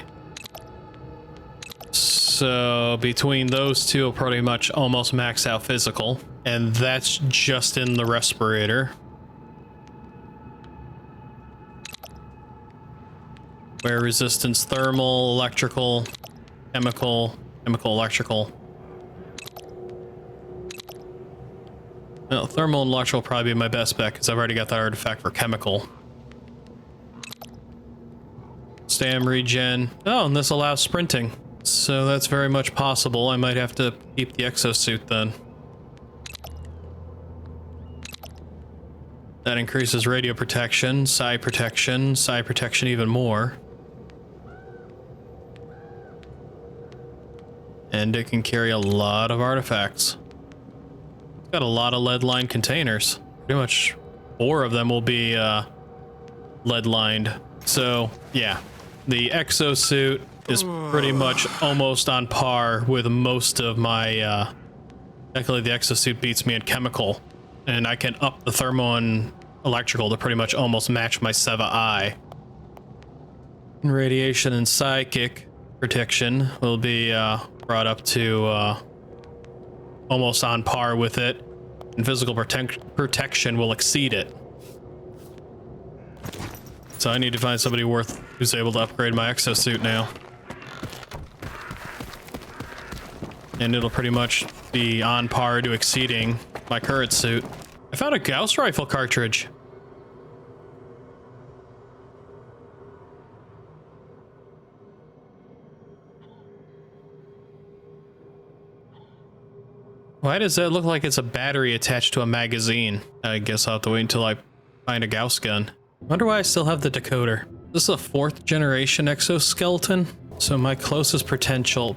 So between those two, will pretty much almost max out physical, and that's just in the respirator. Wear resistance, thermal, electrical, chemical, electrical. No, thermal and electrical will probably be my best bet because I've already got that artifact for chemical. Stam regen. Oh, and this allows sprinting. So that's very much possible. I might have to keep the exosuit then. That increases radio protection, psi protection even more. And it can carry a lot of artifacts. It's got a lot of lead-lined containers. Pretty much 4 of them will be lead-lined. So, yeah. The exosuit is pretty much almost on par with most of my... Luckily, the exosuit beats me in chemical. And I can up the thermal and electrical to pretty much almost match my Seva I. Radiation and psychic protection will be brought up to almost on par with it, and physical protection will exceed it. So I need to find somebody who's able to upgrade my exosuit now. And it'll pretty much be on par to exceeding my current suit. I found a Gauss rifle cartridge. Why does that look like it's a battery attached to a magazine? I guess I'll have to wait until I find a Gauss gun. Wonder why I still have the decoder. This is a 4th generation exoskeleton. So my closest potential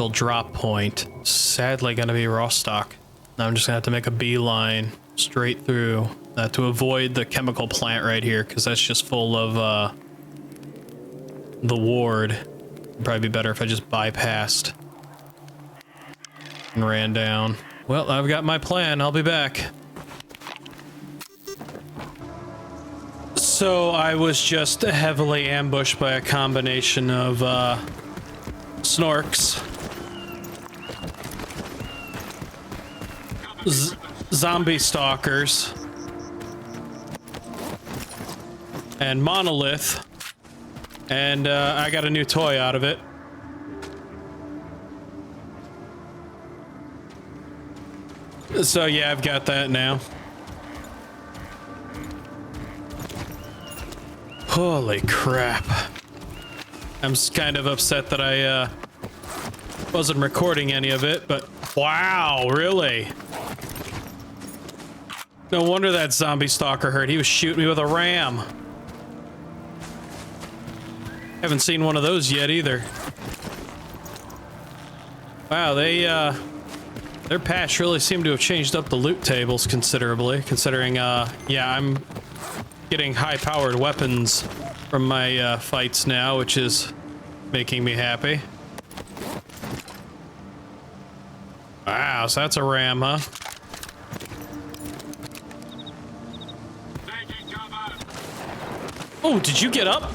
drop point, sadly gonna be Rostock. Now I'm just gonna have to make a beeline straight through to avoid the chemical plant right here, because that's just full of the ward. It'd probably be better if I just bypassed and ran down. Well, I've got my plan. I'll be back. So I was just heavily ambushed by a combination of snorks, zombie stalkers, and monolith, and I got a new toy out of it. So yeah, I've got that now. Holy crap. I'm kind of upset that I wasn't recording any of it, but wow, really? No wonder that zombie stalker hurt. He was shooting me with a ram. Haven't seen one of those yet either. Wow, their patch really seemed to have changed up the loot tables considerably, considering, yeah, I'm getting high-powered weapons from my fights now, which is making me happy. Wow, so that's a ram, huh? Oh, did you get up?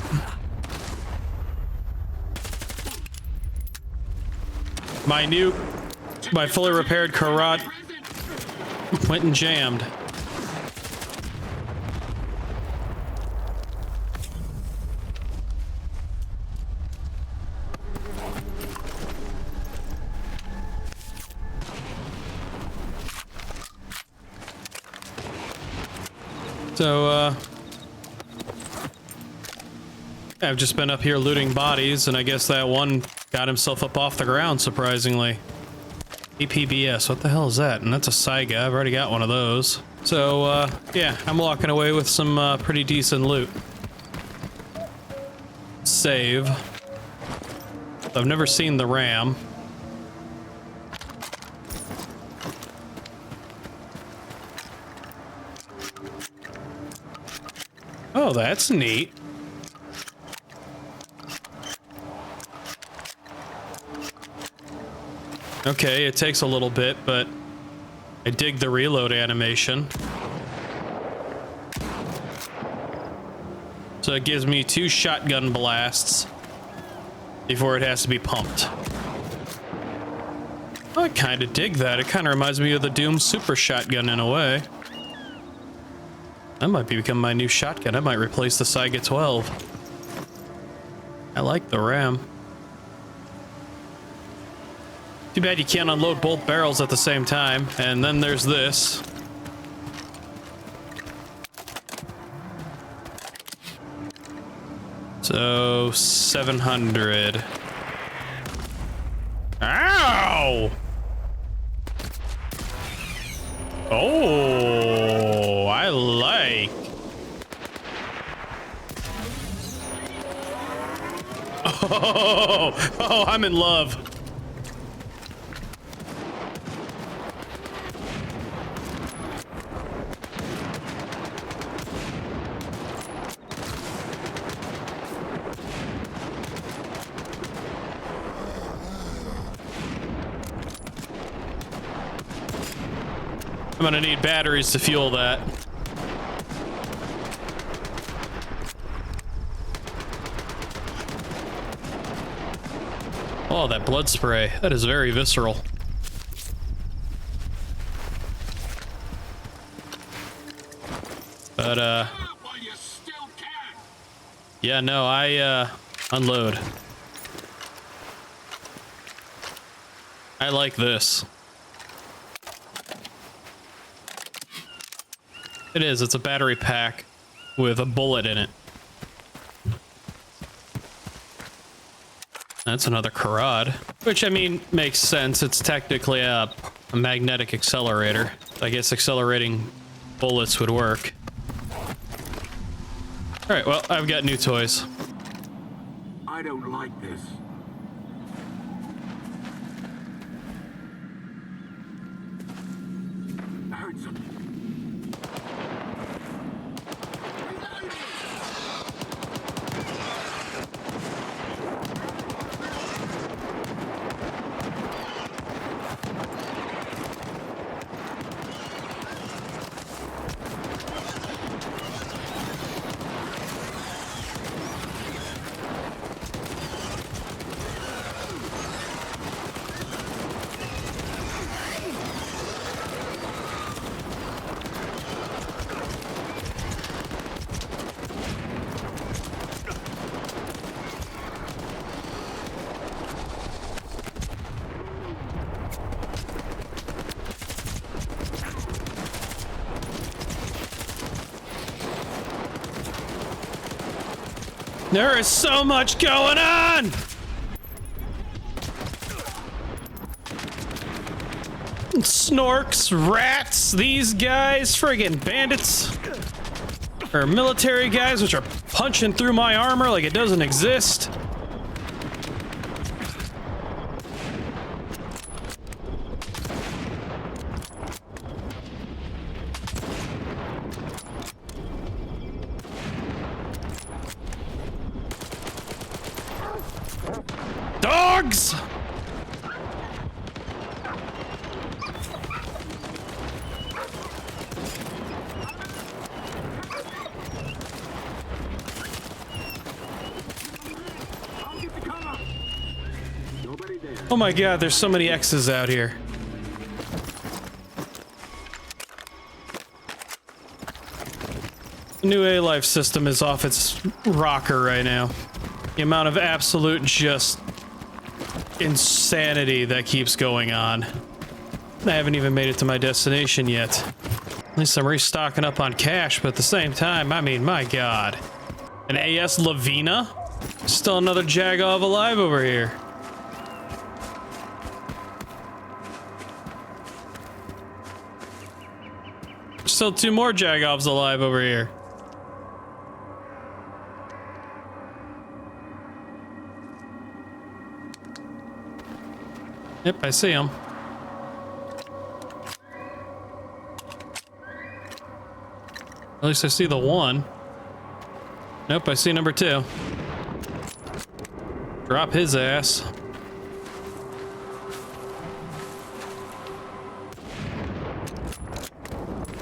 My fully repaired Karate went and jammed. So, I've just been up here looting bodies, and I guess that one got himself up off the ground, surprisingly. APBS, what the hell is that? And that's a Saiga, I've already got one of those. So, yeah, I'm walking away with some pretty decent loot. Save. I've never seen the ram. Oh, that's neat. Okay, it takes a little bit, but I dig the reload animation. So it gives me 2 shotgun blasts before it has to be pumped. I kind of dig that. It kind of reminds me of the Doom Super Shotgun in a way. That might become my new shotgun. I might replace the Saiga 12. I like the RAM. Too bad you can't unload both barrels at the same time. And then there's this. So 700. Ow! Oh, I like. Oh, I'm in love. I'm gonna need batteries to fuel that. Oh, that blood spray. That is very visceral. But, yeah, no, I, unload. I like this. It is. It's a battery pack with a bullet in it. That's another Karad, which I mean makes sense. It's technically a magnetic accelerator. I guess accelerating bullets would work. All right. Well, I've got new toys. I don't like this. I heard something. There is so much going on! Snorks, rats, these guys, friggin' bandits. Or military guys, which are punching through my armor like it doesn't exist. Dogs! Oh my god, there's so many X's out here. The new A-Life system is off its rocker right now. The amount of absolute just insanity that keeps going on. I haven't even made it to my destination yet. At least I'm restocking up on cash, but at the same time, I mean, my god. An AS Lavina? Still another Jagov alive over here. Still 2 more Jagovs alive over here. Yep, I see him. At least I see the one. Nope, I see number 2. Drop his ass.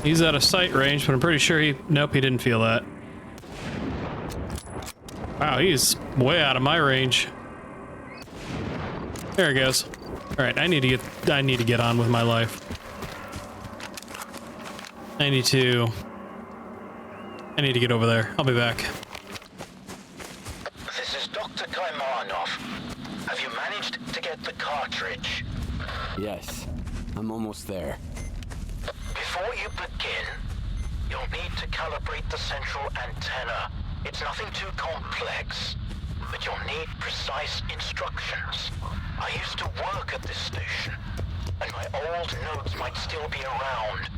He's out of sight range, but I'm pretty sure he... Nope, he didn't feel that. Wow, he's way out of my range. There he goes. All right, I need to get on with my life. I need to get over there. I'll be back. This is Dr. Kaimanov. Have you managed to get the cartridge? Yes, I'm almost there. Before you begin, you'll need to calibrate the central antenna. It's nothing too complex, but you'll need precise instructions. I used to work at this station, and my old notes might still be around.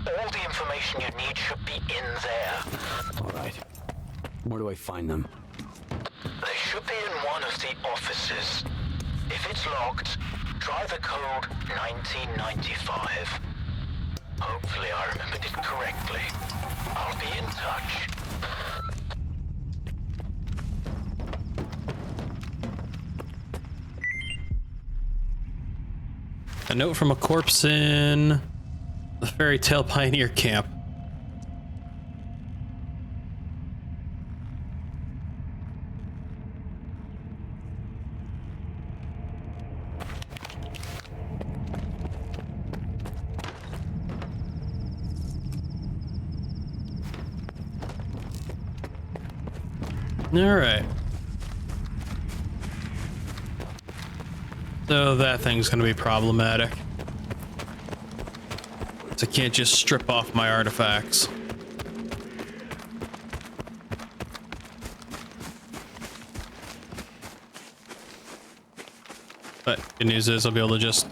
All the information you need should be in there. All right. Where do I find them? They should be in one of the offices. If it's locked, try the code 1995. Hopefully I remembered it correctly. I'll be in touch. A note from a corpse in the Fairy Tale Pioneer Camp. All right. So that thing's gonna be problematic. I can't just strip off my artifacts. But good news is I'll be able to just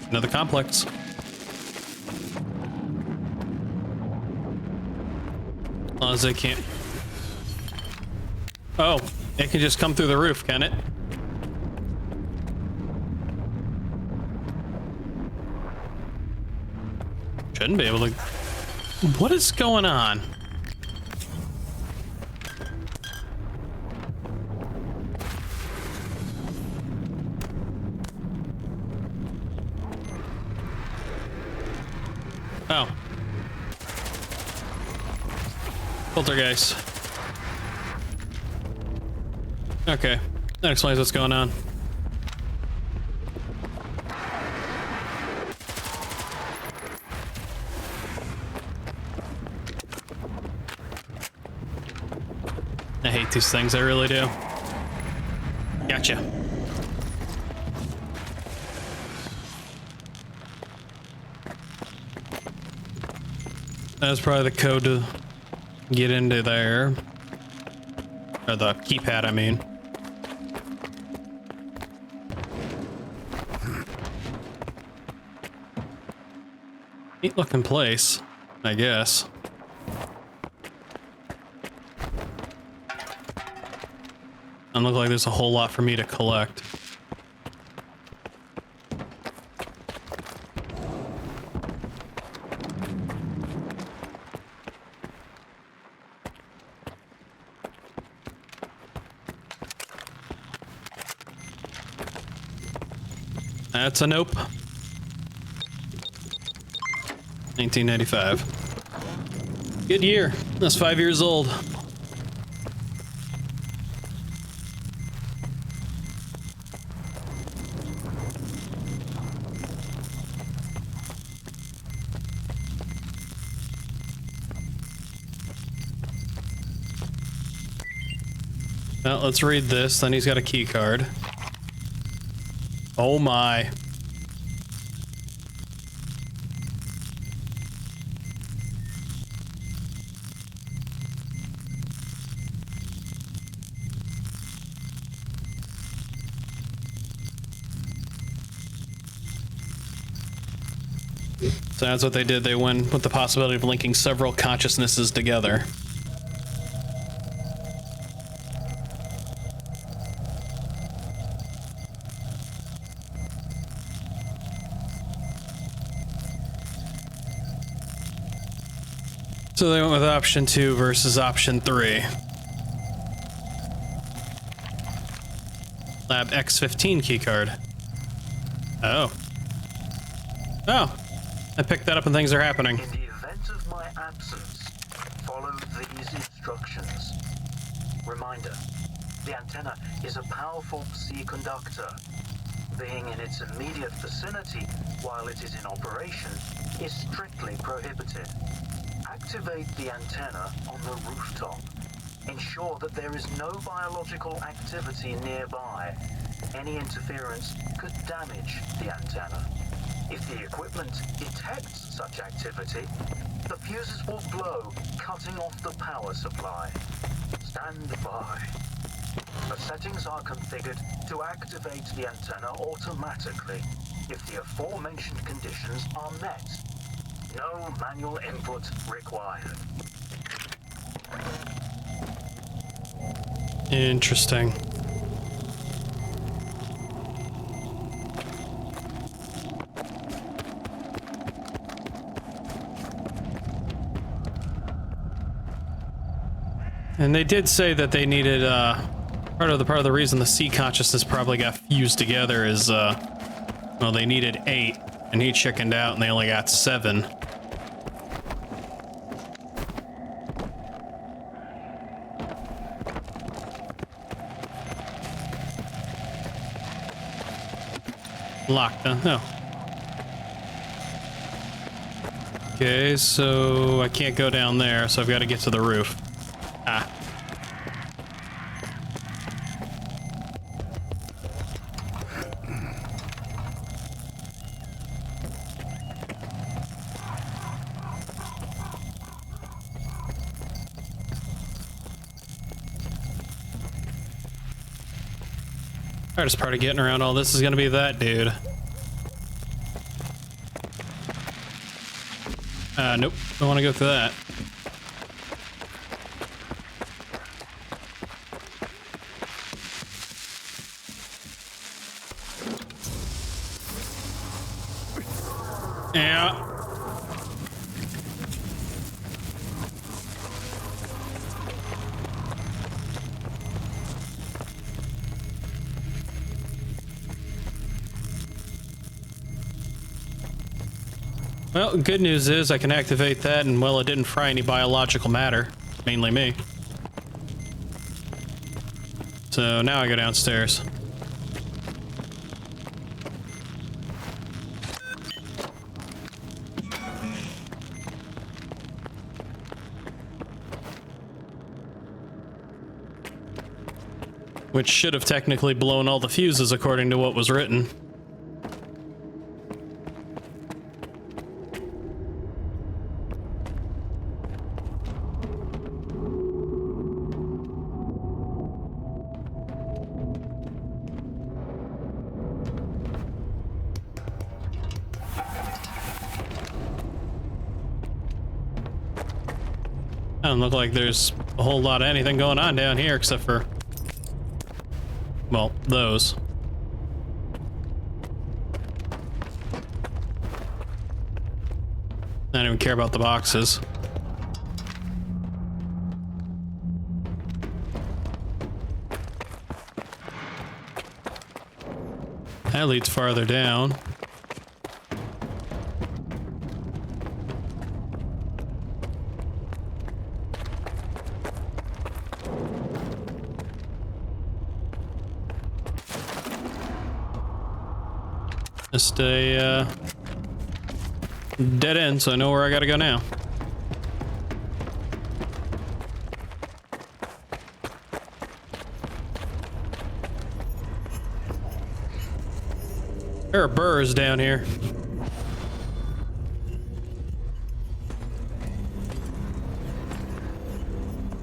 another complex. As long as they can't. Oh, it can just come through the roof, can it? Shouldn't be able to. What is going on? Oh. Poltergeist. Okay, that explains what's going on. I hate these things, I really do. Gotcha. That's probably the code to get into there. Or the keypad, I mean. Neat looking place, I guess. Doesn't look like there's a whole lot for me to collect. That's a nope. 1995. Good year. That's 5 years old. Well, let's read this. Then he's got a key card. Oh my. So that's what they did. They went with the possibility of linking several consciousnesses together. So they went with option 2 versus option 3. Lab X15 keycard. Oh. Oh. I picked that up and things are happening. In the event of my absence, follow these instructions. Reminder, The antenna is a powerful C conductor. Being in its immediate vicinity while it is in operation is strictly prohibited. Activate the antenna on the rooftop. Ensure that there is no biological activity nearby. Any interference could damage the antenna. If the equipment detects such activity, the fuses will blow, cutting off the power supply. Stand by. The settings are configured to activate the antenna automatically if the aforementioned conditions are met. No manual input required. Interesting. And they did say that they needed part of the reason the sea consciousness probably got fused together is well, they needed 8 and he chickened out and they only got 7. Locked, huh? No. Okay, so I can't go down there, so I've got to get to the roof. Ah. Hardest part of getting around all this is gonna be that dude. Nope, don't want to go through that. Yeah. Well, good news is I can activate that and, well, it didn't fry any biological matter. Mainly me. So now I go downstairs. Which should have technically blown all the fuses according to what was written. Doesn't look like there's a whole lot of anything going on down here except for, well, those. I don't even care about the boxes. That leads farther down. Just a dead end, so I know where I gotta go now. There are burrs down here.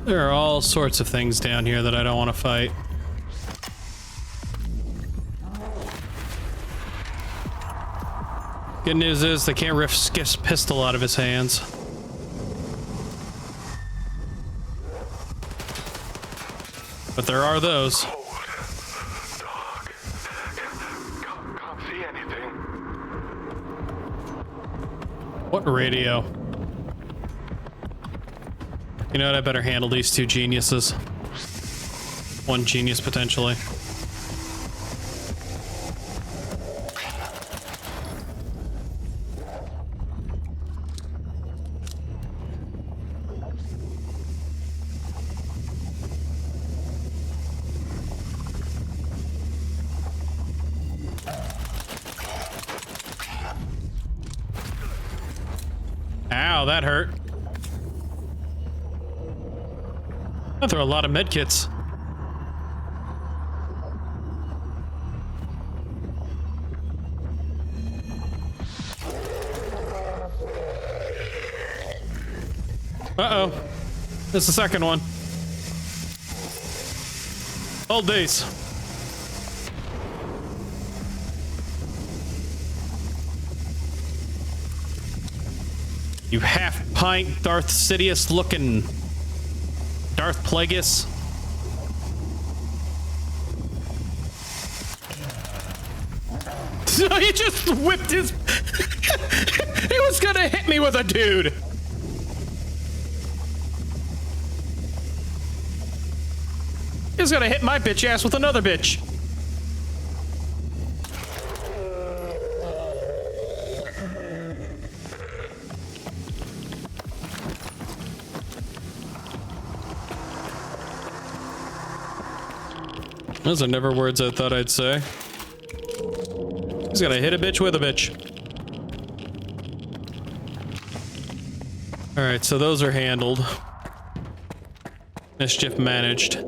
There are all sorts of things down here that I don't want to fight. Good news is they can't rip Skiff's pistol out of his hands. But there are those. Dog. Can't see anything. What radio? You know what? I better handle these two geniuses. One genius, potentially. Ow, that hurt. I throw a lot of medkits. Uh-oh. That's the second one. Hold these. You half-pint Darth Sidious looking Darth Plagueis. So he just whipped his... He was gonna hit me with a dude. He's gonna hit my bitch ass with another bitch. Those are never words I thought I'd say. He's gonna hit a bitch with a bitch. Alright, so those are handled. Mischief managed.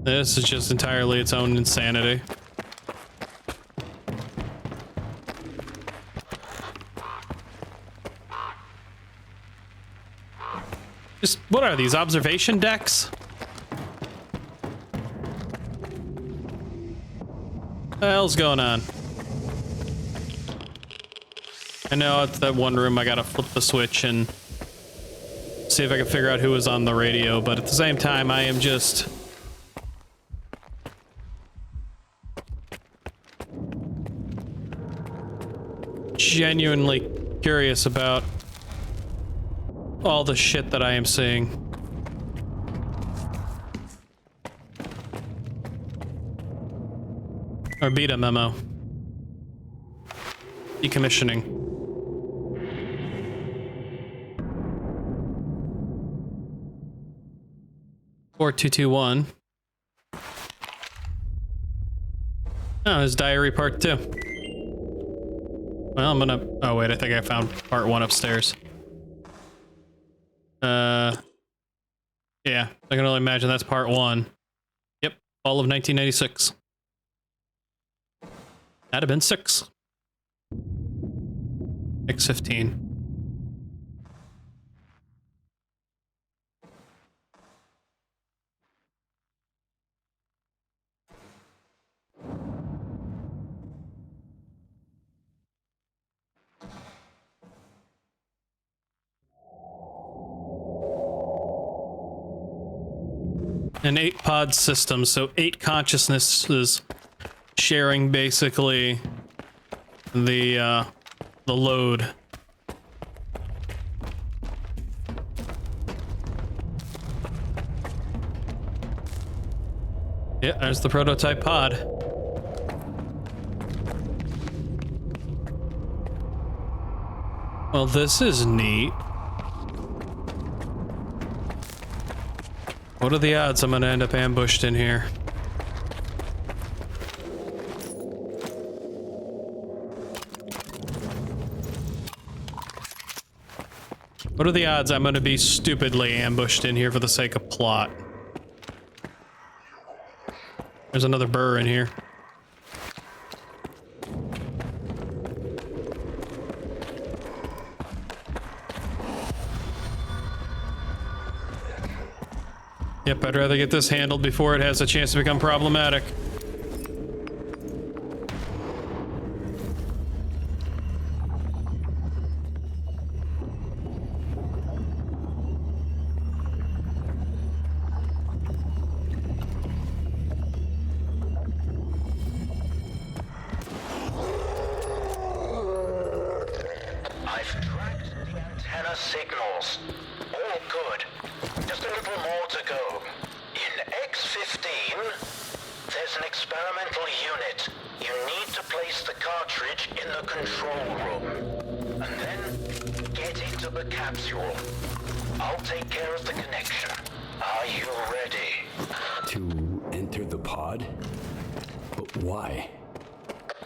This is just entirely its own insanity. Just, what are these, observation decks? What the hell's going on? I know it's that one room I gotta flip the switch and see if I can figure out who was on the radio, but at the same time, I am just... genuinely curious about all the shit that I am seeing. Orbita memo. Decommissioning. (4221). Oh, his diary part 2. Well, I'm gonna... Oh, wait, I think I found part 1 upstairs. Yeah, I can only imagine that's part 1. Yep, all of 1996. That'd have been 6. 6:15. An 8-pod system, so 8 consciousnesses sharing basically the load. Yeah, there's the prototype pod. Well, this is neat. What are the odds I'm gonna end up ambushed in here? What are the odds I'm gonna be stupidly ambushed in here for the sake of plot? There's another burr in here. Yep, I'd rather get this handled before it has a chance to become problematic. I've tracked the antenna signals. All good. Just a little more to go. In X-15, there's an experimental unit. You need to place the cartridge in the control room. And then get into the capsule. I'll take care of the connection. Are you ready? To enter the pod? But why?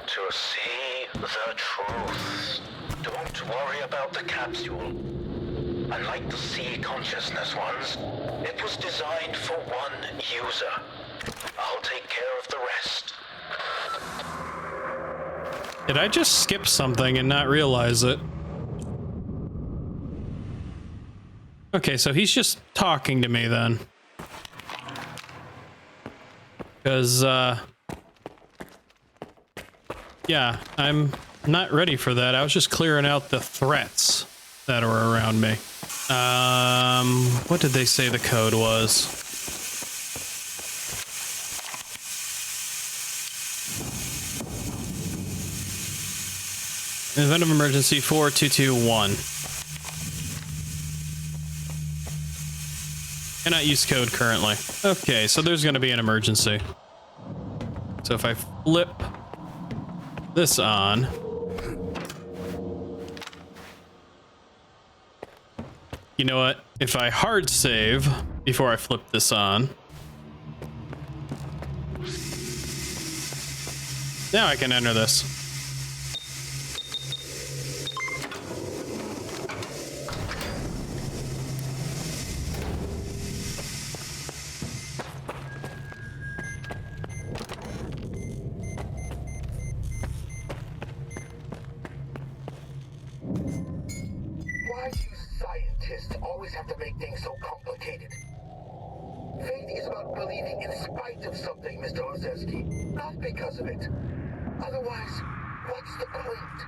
To see the truth. Don't worry about the capsule. Unlike the sea consciousness ones, it was designed for one user. I'll take care of the rest. Did I just skip something and not realize it? Okay, so he's just talking to me then. Because, yeah, I'm not ready for that. I was just clearing out the threats that are around me. What did they say the code was? Event of emergency 4221. Cannot use code currently. Okay, so there's going to be an emergency. So if I flip this on, you know what? If I hard save before I flip this on, now I can enter this. Why do scientists always have to make things so complicated? Faith is about believing in spite of something, Mr. Ozetsky, not because of it. Otherwise, what's the point?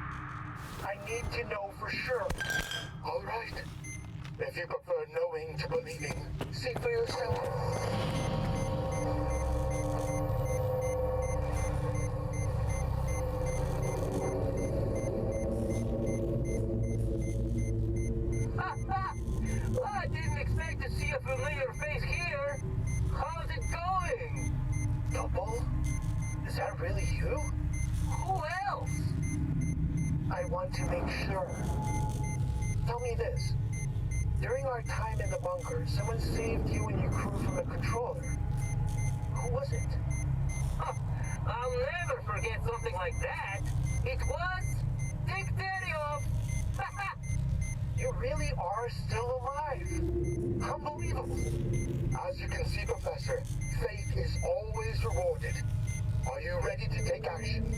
I need to know for sure. All right. If you prefer knowing to believing, see for yourself. Well, I didn't expect to see a familiar face here. How's it going? Double? Is that really you? Who else? I want to make sure. Tell me this. During our time in the bunker, someone saved you and your crew from a controller. Who was it? I'll never forget something like that. It was Dicteriov. You really are still alive. Unbelievable. As you can see, Professor, faith is always rewarded. Are you ready to take action?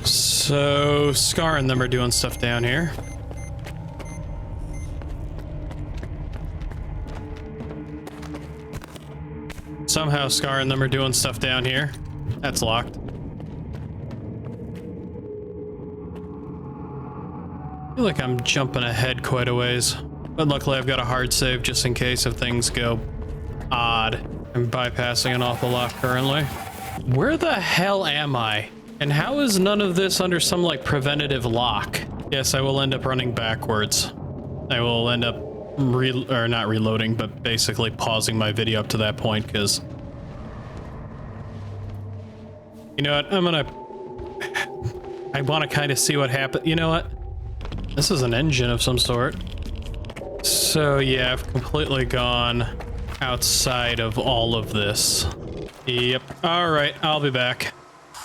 So Scar and them are doing stuff down here. Somehow Scar and them are doing stuff down here. That's locked. I feel like I'm jumping ahead quite a ways, but luckily I've got a hard save just in case if things go odd. I'm bypassing an awful lot currently. Where the hell am I? And how is none of this under some like preventative lock? Yes, I will end up running backwards. I will end up not reloading, but basically pausing my video up to that point because, you know what, I want to kind of see what happened. You know what? This is an engine of some sort. So yeah, I've completely gone outside of all of this. Yep. All right, I'll be back.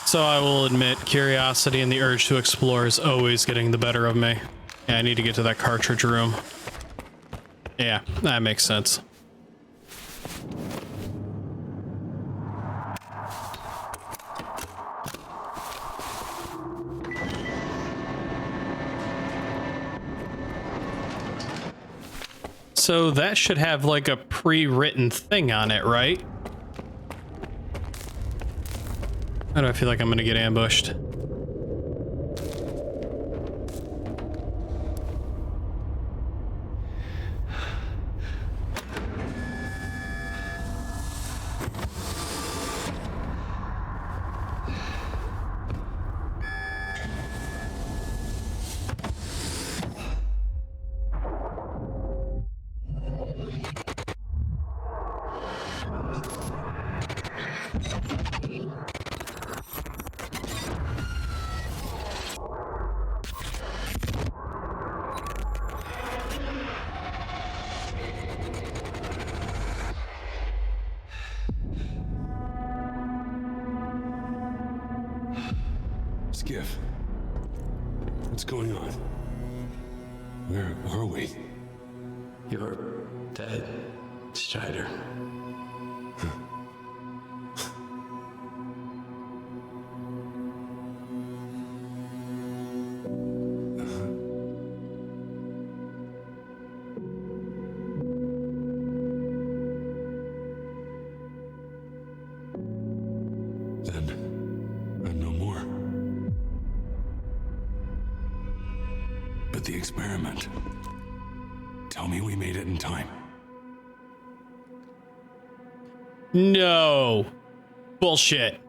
So I will admit, curiosity and the urge to explore is always getting the better of me. Yeah, I need to get to that cartridge room. Yeah, that makes sense. So that should have like a pre-written thing on it, right? Why do I feel like I'm gonna get ambushed? Skiff. What's going on? Where are we? You're dead, Strider. Then, I'm no more. But the experiment. Tell me we made it in time. No. Bullshit.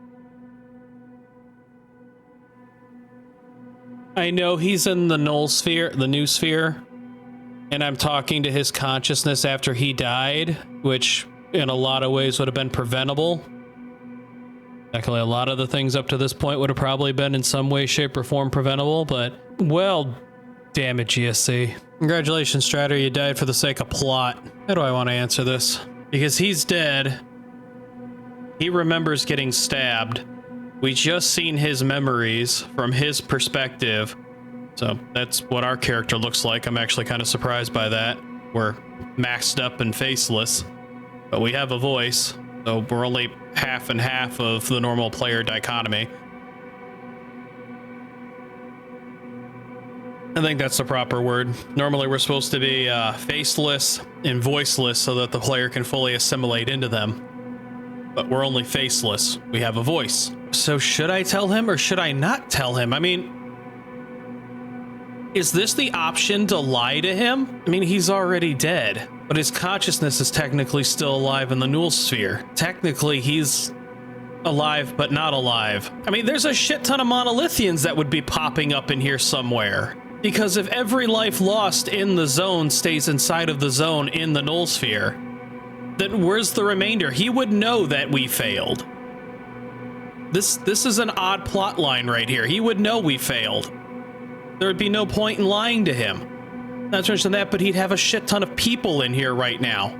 I know he's in the null sphere, the new sphere, and I'm talking to his consciousness after he died, which in a lot of ways would have been preventable. Actually, a lot of the things up to this point would have probably been in some way, shape, or form preventable, but, well, damn it, GSC. Congratulations, Strider, you died for the sake of plot. How do I want to answer this? Because he's dead. He remembers getting stabbed. We just seen his memories from his perspective. So that's what our character looks like. I'm actually kind of surprised by that. We're maxed up and faceless, but we have a voice. So we're only half and half of the normal player dichotomy. I think that's the proper word. Normally we're supposed to be faceless and voiceless so that the player can fully assimilate into them. But we're only faceless. We have a voice. So should I tell him or should I not tell him? I mean, is this the option to lie to him? I mean, he's already dead, but his consciousness is technically still alive in the null sphere. Technically, he's alive, but not alive. I mean, there's a shit ton of monolithians that would be popping up in here somewhere. Because if every life lost in the zone stays inside of the zone in the null sphere, then where's the remainder? He would know that we failed. This is an odd plot line right here. He would know we failed. There would be no point in lying to him. Not to mention that, but he'd have a shit ton of people in here right now.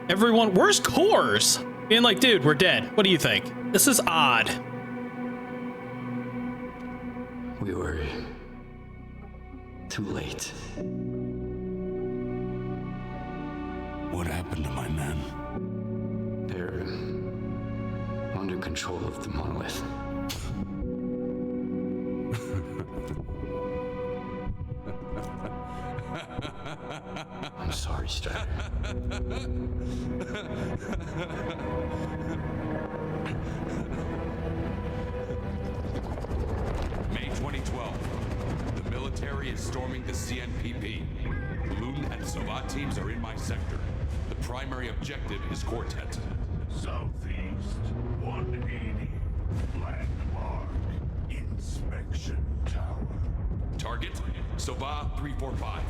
Everyone, where's Cores? Being like, dude, we're dead. What do you think? This is odd. We were too late. What happened to my men? They're under control of the monolith. I'm sorry, Strider. May 2012. The military is storming the CNPP. Loon and Savat teams are in my sector. The primary objective is Quartet. Southeast 180. Landmark. Inspection tower. Target, Sova 345.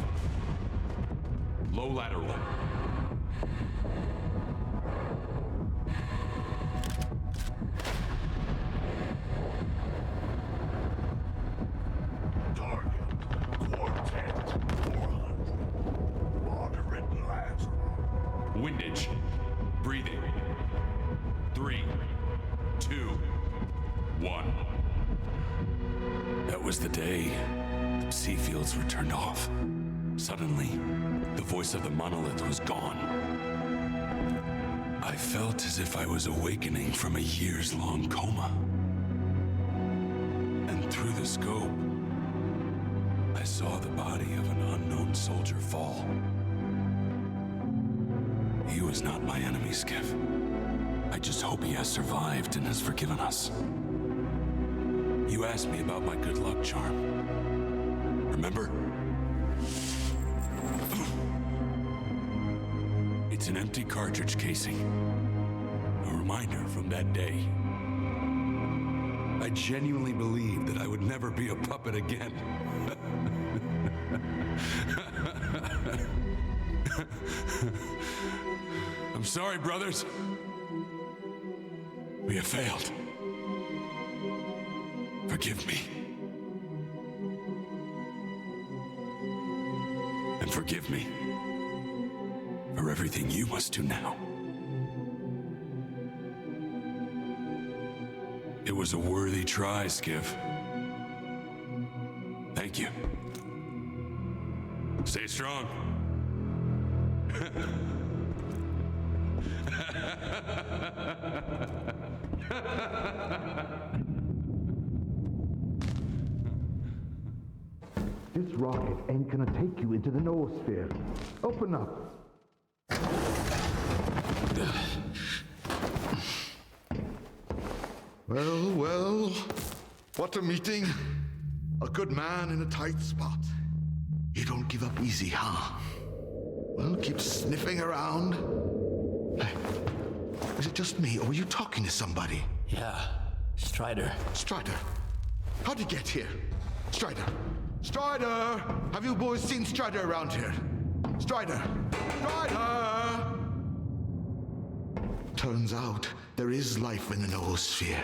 Low lateral. Target. Quartet 400. Moderate lateral. Windage. Breathing. 3, 2, 1. That was the day the sea fields were turned off. Suddenly, the voice of the monolith was gone. I felt as if I was awakening from a years-long coma. And through the scope, I saw the body of an unknown soldier fall. He was not my enemy, Skiff. I just hope he has survived and has forgiven us. You asked me about my good luck charm. Remember? It's an empty cartridge casing. A reminder from that day. I genuinely believed that I would never be a puppet again. I'm sorry, brothers. We have failed. Forgive me. And forgive me for everything you must do now. It was a worthy try, Skiff. Thank you. Stay strong. This rocket ain't gonna take you into the noosphere. Open up. Well, well. What a meeting. A good man in a tight spot. You don't give up easy, huh? Well, keep sniffing around. Hey, is it just me, or were you talking to somebody? Yeah, Strider. Strider? How'd he get here? Strider! Strider! Have you boys seen Strider around here? Strider! Strider! Turns out there is life in the noosphere.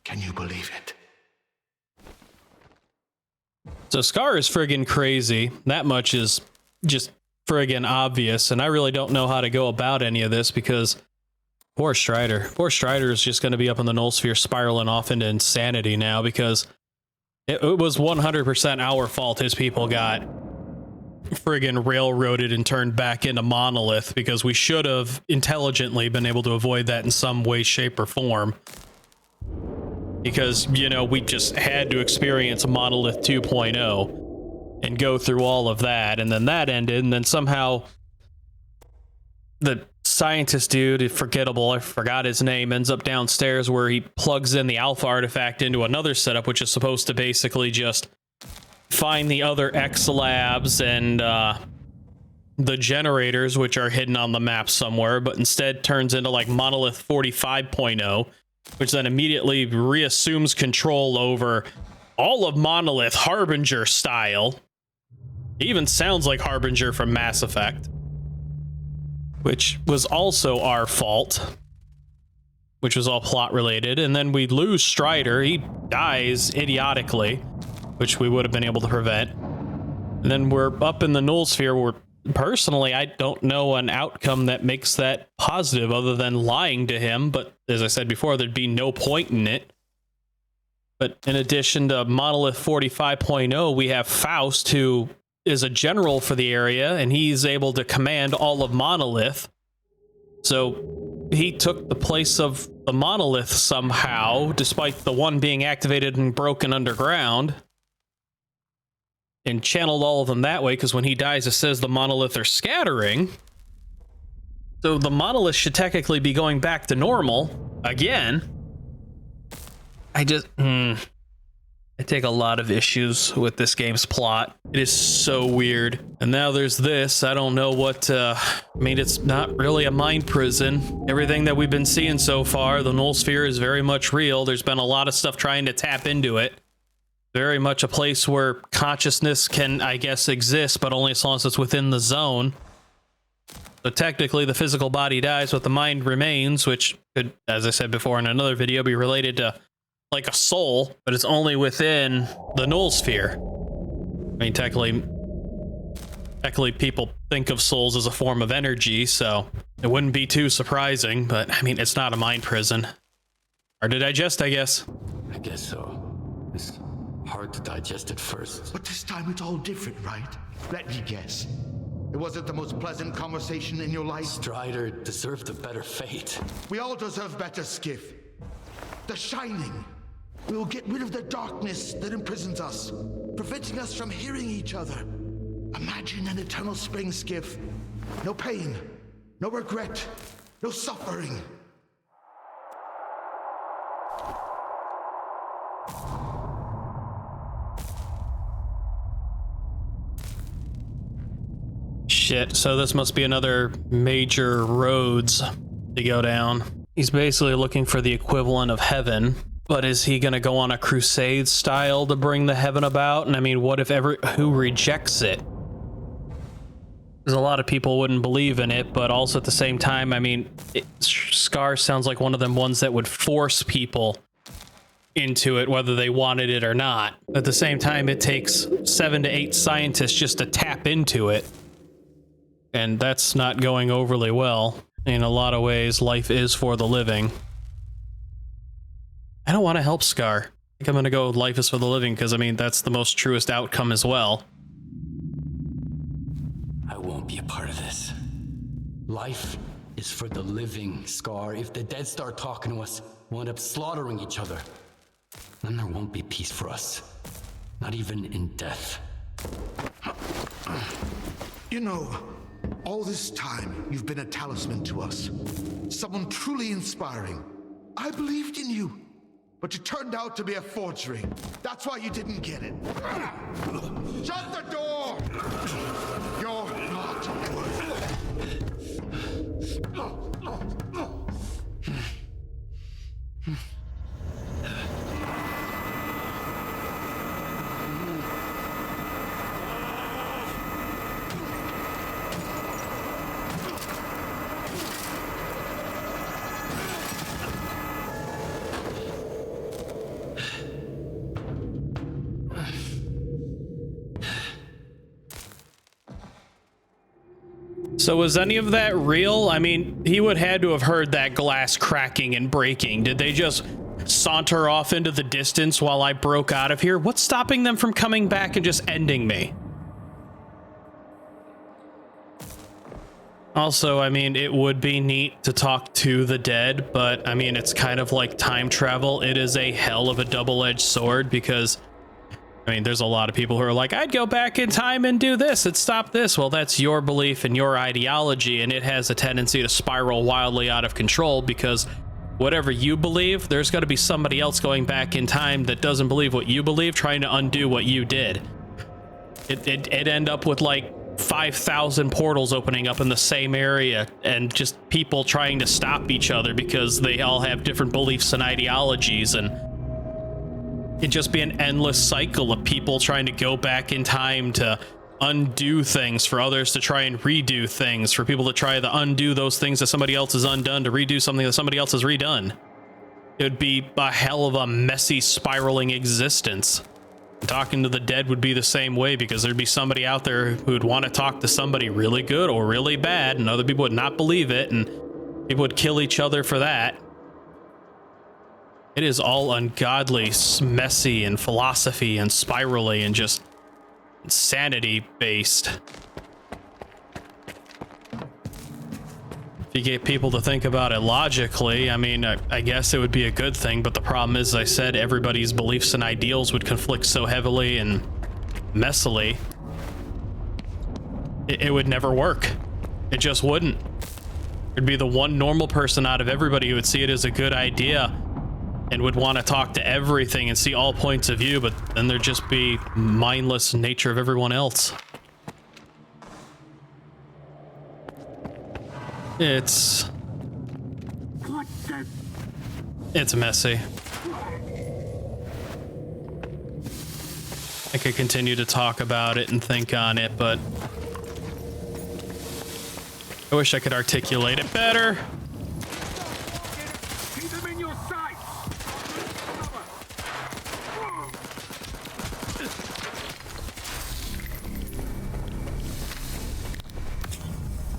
Can you believe it? So Scar is friggin' crazy. That much is just friggin' obvious, and I really don't know how to go about any of this because poor Strider. Poor Strider is just going to be up in the noosphere spiraling off into insanity now because it was 100% our fault his people got friggin' railroaded and turned back into monolith because we should have intelligently been able to avoid that in some way, shape, or form. Because, you know, we just had to experience a Monolith 2.0 and go through all of that, and then that ended, and then somehow the scientist dude, forgettable, I forgot his name, ends up downstairs where he plugs in the Alpha artifact into another setup, which is supposed to basically just find the other X labs and the generators, which are hidden on the map somewhere, but instead turns into like Monolith 45.0, which then immediately reassumes control over all of Monolith Harbinger style. It even sounds like Harbinger from Mass Effect, which was also our fault, which was all plot related. And then we lose Strider. He dies idiotically, which we would have been able to prevent. And then we're up in the noosphere where personally, I don't know an outcome that makes that positive other than lying to him. But as I said before, there'd be no point in it. But in addition to Monolith 45.0, we have Faust, who is a general for the area, and he's able to command all of Monolith. So he took the place of the Monolith somehow, despite the one being activated and broken underground, and channeled all of them that way, because when he dies, it says the Monolith are scattering. So the Monolith should technically be going back to normal again. I take a lot of issues with this game's plot. It is so weird. And now there's this. I don't know what, I mean, it's not really a mind prison. Everything that we've been seeing so far, the noosphere is very much real. There's been a lot of stuff trying to tap into it. Very much a place where consciousness can, I guess, exist, but only as long as it's within the zone. So technically the physical body dies, but the mind remains, which could, as I said before in another video, be related to like a soul, but it's only within the noosphere. I mean, technically people think of souls as a form of energy, so it wouldn't be too surprising, but I mean, it's not a mind prison. Hard to digest, I guess. I guess so. It's hard to digest at first. But this time it's all different, right? Let me guess. It wasn't the most pleasant conversation in your life? Strider deserved a better fate. We all deserve better, Skiff. The Shining. We will get rid of the darkness that imprisons us, preventing us from hearing each other. Imagine an eternal spring, Skiff. No pain, no regret, no suffering. Shit, so this must be another major roads to go down. He's basically looking for the equivalent of heaven, but is he gonna go on a crusade style to bring the heaven about? And I mean, what if who rejects it? Because a lot of people wouldn't believe in it, but also at the same time, I mean, Scar sounds like one of them ones that would force people into it, whether they wanted it or not. At the same time, it takes 7 to 8 scientists just to tap into it. And that's not going overly well. In a lot of ways, life is for the living. I don't want to help Scar. I think I'm gonna go with life is for the living because, I mean, that's the most truest outcome as well. I won't be a part of this. Life is for the living, Scar. If the dead start talking to us, we'll end up slaughtering each other. Then there won't be peace for us. Not even in death. You know, all this time, you've been a talisman to us. Someone truly inspiring. I believed in you, but you turned out to be a forgery. That's why you didn't get it. Shut the door! You're not worth it. So was any of that real? I mean, he would had to have heard that glass cracking and breaking. Did they just saunter off into the distance while I broke out of here? What's stopping them from coming back and just ending me? Also, I mean, it would be neat to talk to the dead, but I mean, it's kind of like time travel. It is a hell of a double-edged sword because, I mean, there's a lot of people who are like, I'd go back in time and do this and stop this. Well, that's your belief and your ideology, and it has a tendency to spiral wildly out of control because whatever you believe, there's got to be somebody else going back in time that doesn't believe what you believe, trying to undo what you did. It'd end up with like 5,000 portals opening up in the same area and just people trying to stop each other because they all have different beliefs and ideologies, and it'd just be an endless cycle of people trying to go back in time to undo things, for others to try and redo things, for people to try to undo those things that somebody else has undone to redo something that somebody else has redone. It would be a hell of a messy, spiraling existence. Talking to the dead would be the same way because there'd be somebody out there who would want to talk to somebody really good or really bad, and other people would not believe it, and people would kill each other for that. It is all ungodly, messy, and philosophy and spirally and just insanity based. If you get people to think about it logically, I mean, I guess it would be a good thing, but the problem is, as I said, everybody's beliefs and ideals would conflict so heavily and messily. It would never work. It just wouldn't. There'd be the one normal person out of everybody who would see it as a good idea and would want to talk to everything and see all points of view, but then there'd just be mindless nature of everyone else. It's messy. I could continue to talk about it and think on it, but I wish I could articulate it better.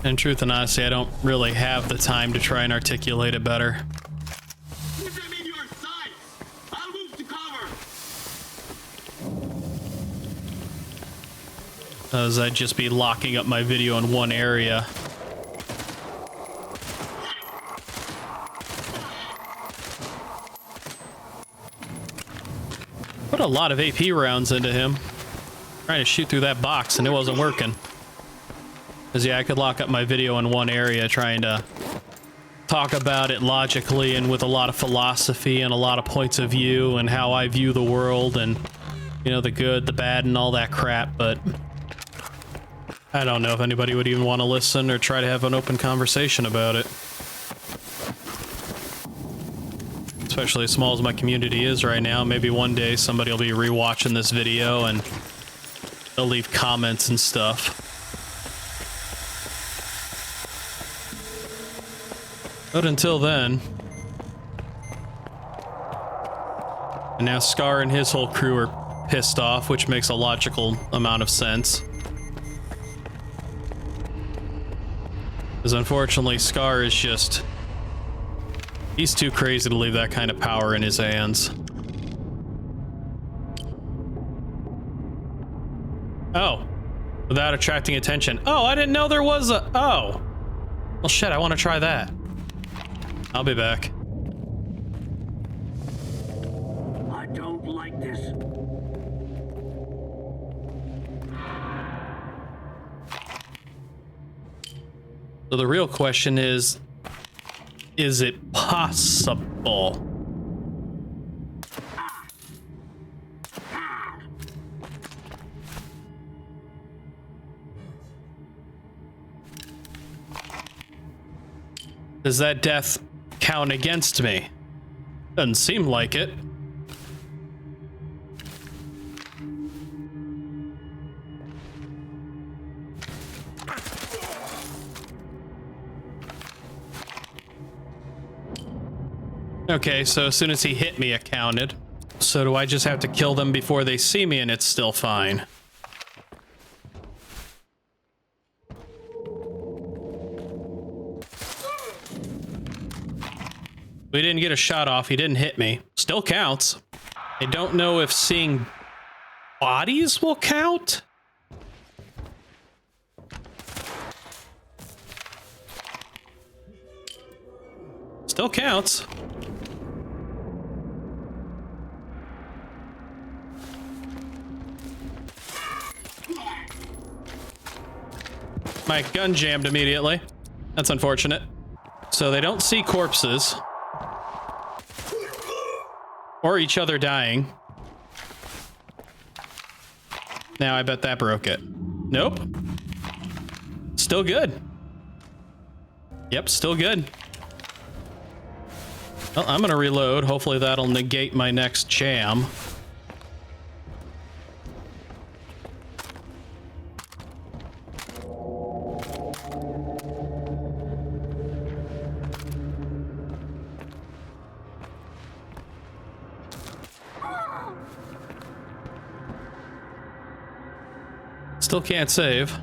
In truth and honesty, I don't really have the time to try and articulate it better. As I'd just be locking up my video in one area. Put a lot of AP rounds into him. Trying to shoot through that box and it wasn't working. Because yeah, I could lock up my video in one area trying to talk about it logically and with a lot of philosophy and a lot of points of view and how I view the world and, you know, the good, the bad, and all that crap, but I don't know if anybody would even want to listen or try to have an open conversation about it. Especially as small as my community is right now. Maybe one day somebody will be rewatching this video and they'll leave comments and stuff. But until then, and now Scar and his whole crew are pissed off, which makes a logical amount of sense. Because unfortunately, Scar is just He's too crazy to leave that kind of power in his hands. Oh. Without attracting attention. Oh, I didn't know there was a... Oh. Well, shit, I want to try that. I'll be back. I don't like this. So the real question is it possible? Does that death count against me? Doesn't seem like it. Okay, so as soon as he hit me, it counted. So do I just have to kill them before they see me and it's still fine? We didn't get a shot off. He didn't hit me. Still counts. I don't know if seeing bodies will count. Still counts. My gun jammed immediately. That's unfortunate. So they don't see corpses. Or each other dying. Now I bet that broke it. Nope. Still good. Yep, still good. Well, I'm gonna reload. Hopefully that'll negate my next jam. Still can't save.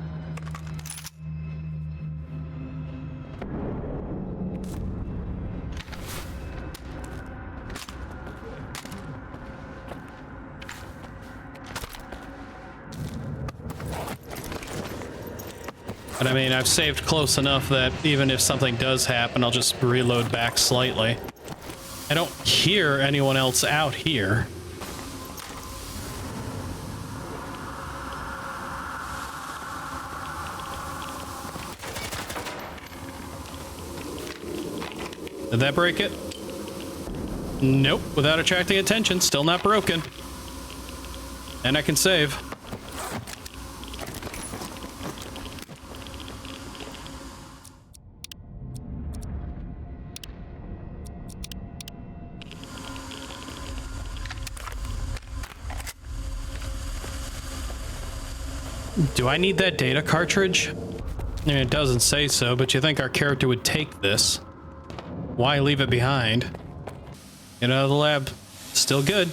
But I mean, I've saved close enough that even if something does happen, I'll just reload back slightly. I don't hear anyone else out here. Did that break it? Nope. Without attracting attention, still not broken. And I can save. Do I need that data cartridge? I mean, it doesn't say so, but you think our character would take this. Why leave it behind? Get out of the lab. Still good.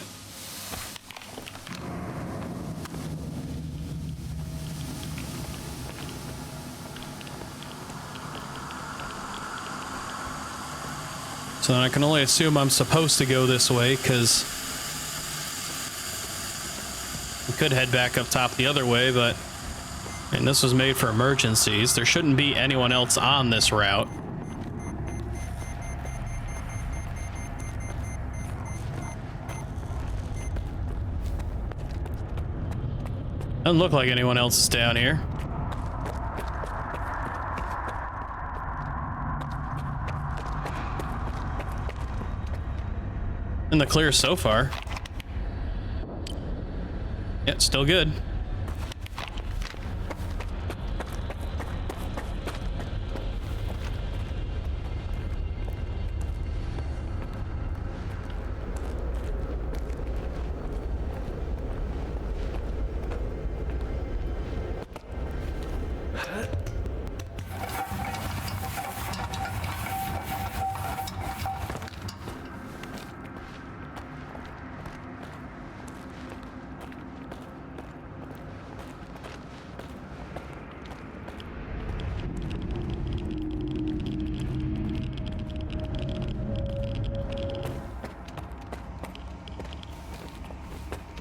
So then I can only assume I'm supposed to go this way, because we could head back up top the other way, but and this was made for emergencies. There shouldn't be anyone else on this route. Doesn't look like anyone else is down here. In the clear so far. Yeah, still good.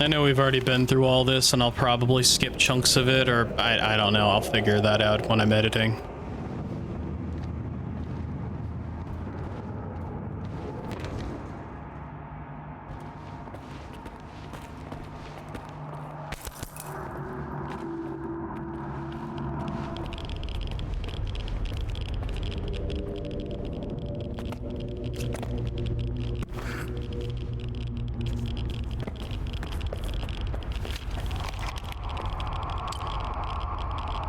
I know we've already been through all this, and I'll probably skip chunks of it, or I don't know. I'll figure that out when I'm editing.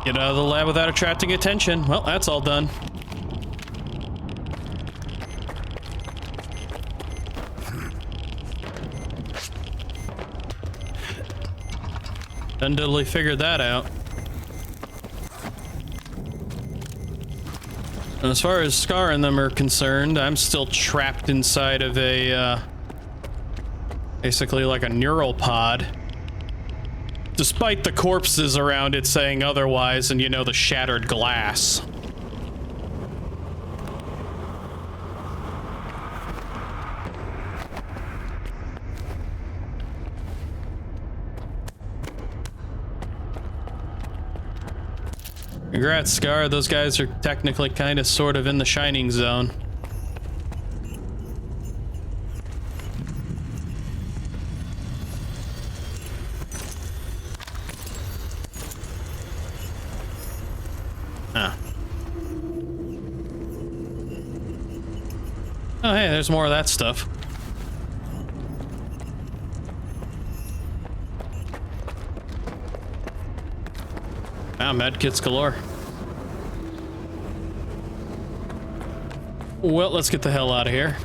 Get out of the lab without attracting attention. Well, that's all done. Done totally figured that out. And as far as Scar and them are concerned, I'm still trapped inside of a, basically like a neural pod. Despite the corpses around it saying otherwise, and you know, the shattered glass. Congrats, Scar. Those guys are technically kind of sort of in the shining zone. Oh, hey, there's more of that stuff. Wow, medkits galore. Well, let's get the hell out of here.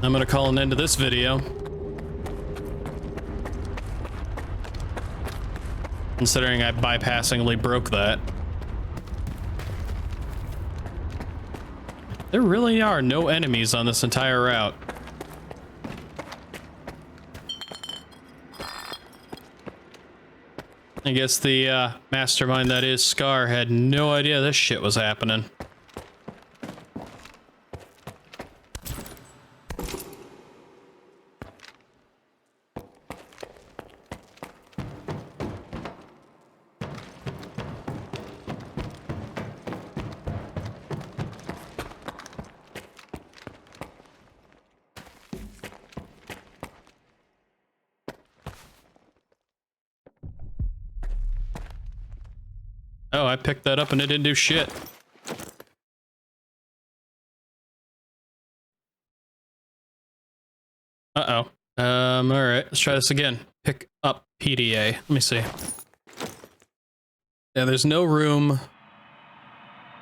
I'm gonna call an end to this video. Considering I bypassingly broke that. There really are no enemies on this entire route. I guess the mastermind that is Scar had no idea this shit was happening. Oh, I picked that up and it didn't do shit. Uh-oh. All right, let's try this again. Pick up PDA. Let me see. Yeah, there's no room.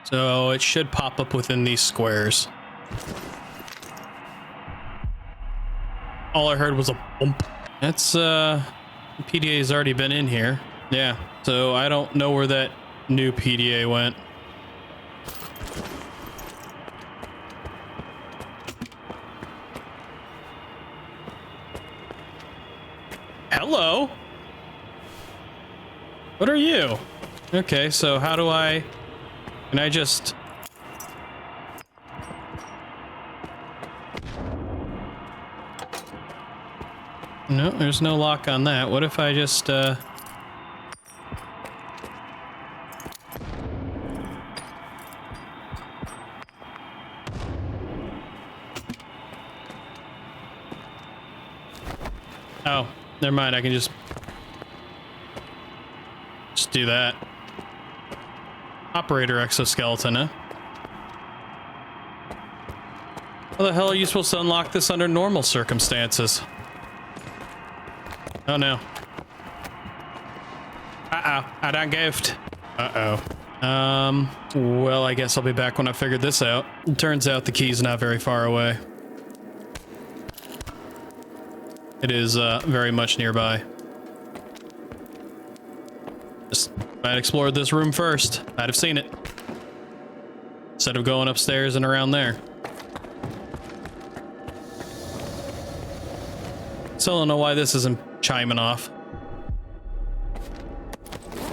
So it should pop up within these squares. All I heard was a bump. That's, PDA's already been in here. Yeah, so I don't know where that new PDA went. Hello? What are you? Okay, so how do I... Can I just... No, there's no lock on that. What if I just, Oh, never mind. I can just do that. Operator exoskeleton, huh? How the hell are you supposed to unlock this under normal circumstances? Oh no. Uh-oh, I done goofed. Uh-oh. Well, I guess I'll be back when I figured this out. It turns out the key's not very far away. It is, very much nearby. Just, if I'd explored this room first, I'd have seen it. Instead of going upstairs and around there. Still don't know why this isn't chiming off.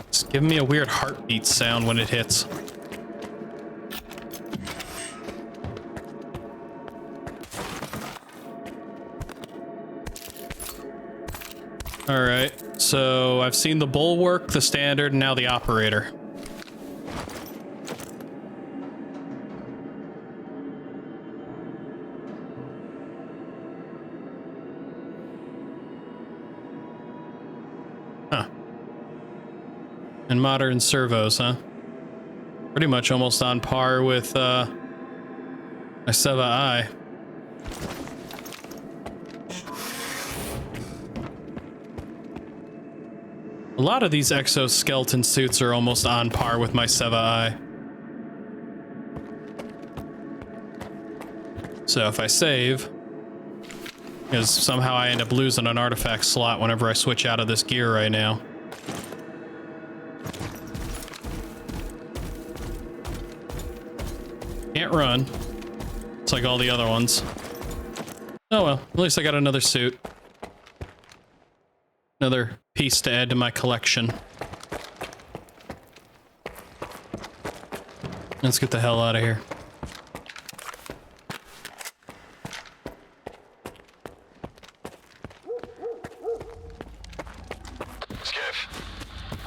It's giving me a weird heartbeat sound when it hits. All right, so I've seen the bulwark, the standard, and now the operator. Huh. And modern servos, huh? Pretty much almost on par with my Seva I. A lot of these exoskeleton suits are almost on par with my Seva I. So if I save, because somehow I end up losing an artifact slot whenever I switch out of this gear right now. Can't run. It's like all the other ones. Oh well, at least I got another suit. Another piece to add to my collection. Let's get the hell out of here. Skiff,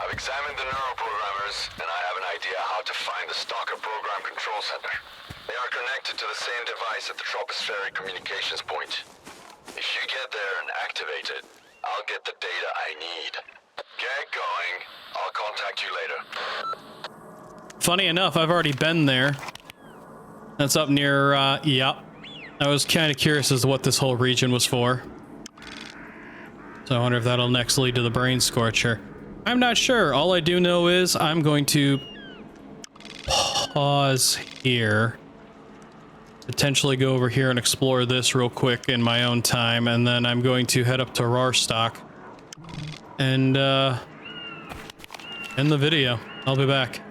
I've examined the neuroprogrammers, and I have an idea how to find the Stalker program control center. They are connected to the same device at the tropospheric communications point. If you get there and activate it, I'll get the data I need. Get going. I'll contact you later. Funny enough, I've already been there. That's up near, yep. I was kind of curious as to what this whole region was for. So I wonder if that'll next lead to the Brain Scorcher. I'm not sure. All I do know is I'm going to pause here. Potentially go over here and explore this real quick in my own time, and then I'm going to head up to Rorstock and end the video. I'll be back.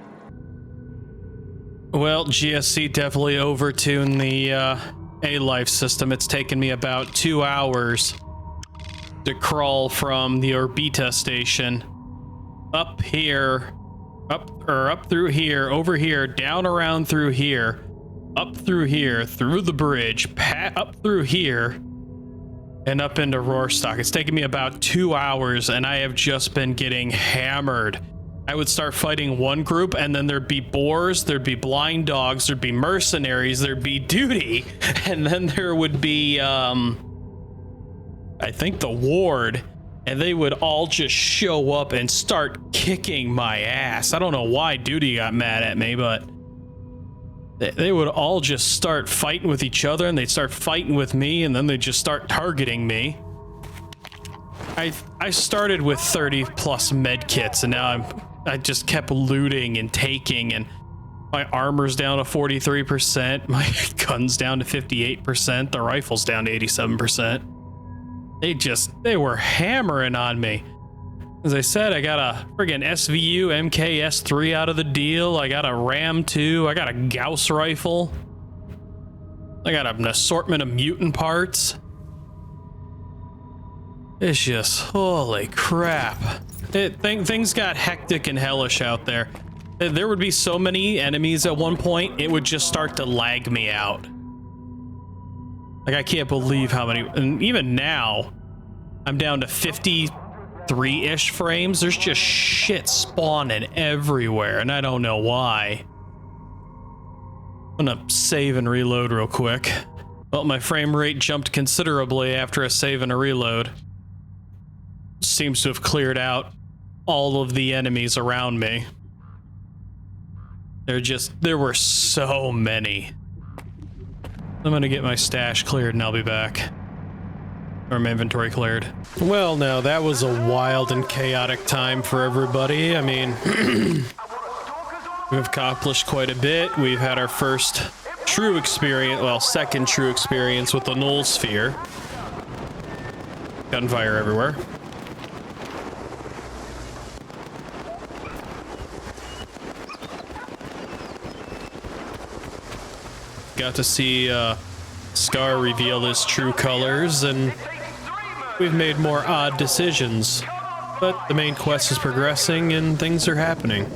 Well, GSC definitely overtuned the A-Life system. It's taken me about 2 hours to crawl from the Orbita station up here, up through here, over here, down around through here, up through here, through the bridge, up through here, and up into Rorstock. It's taken me about 2 hours, and I have just been getting hammered. I would start fighting one group, and then there'd be boars, there'd be blind dogs, there'd be mercenaries, there'd be duty, and then there would be, I think the ward, and they would all just show up and start kicking my ass. I don't know why duty got mad at me, but they would all just start fighting with each other, and they'd start fighting with me, and then they'd just start targeting me. I started with 30 plus med kits, and now I just kept looting and taking, and my armor's down to 43%, my gun's down to 58%, the rifle's down to 87%. They were hammering on me. As I said, I got a friggin' SVU MKS3 out of the deal. I got a Ram 2. I got a Gauss rifle. I got an assortment of mutant parts. It's just, holy crap. Things got hectic and hellish out there. There would be so many enemies at one point, it would just start to lag me out. Like, I can't believe how many, and even now, I'm down to 53-ish frames. There's just shit spawning everywhere, and I don't know why. I'm gonna save and reload real quick. Well, my frame rate jumped considerably after a save and a reload. Seems to have cleared out all of the enemies around me. There were so many. I'm gonna get my stash cleared and I'll be back. Or my inventory cleared. Well, now that was a wild and chaotic time for everybody. I mean, we've accomplished quite a bit. We've had our first true experience, well, second true experience with the Null Sphere. Gunfire everywhere. Got to see Scar reveal his true colors, and we've made more odd decisions. But the main quest is progressing and things are happening.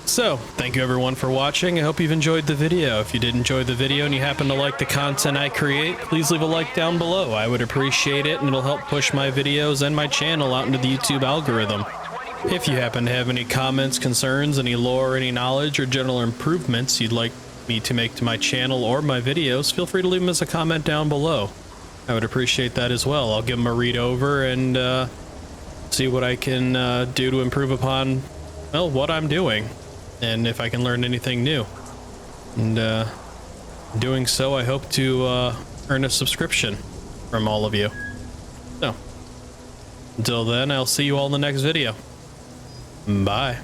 So, thank you everyone for watching. I hope you've enjoyed the video. If you did enjoy the video and you happen to like the content I create, please leave a like down below. I would appreciate it, and it'll help push my videos and my channel out into the YouTube algorithm. If you happen to have any comments, concerns, any lore, any knowledge, or general improvements you'd like me to make to my channel or my videos, feel free to leave them as a comment down below. I would appreciate that as well. I'll give them a read over and see what I can do to improve upon, well, what I'm doing, and if I can learn anything new. And doing so, I hope to earn a subscription from all of you. So, until then, I'll see you all in the next video. Bye.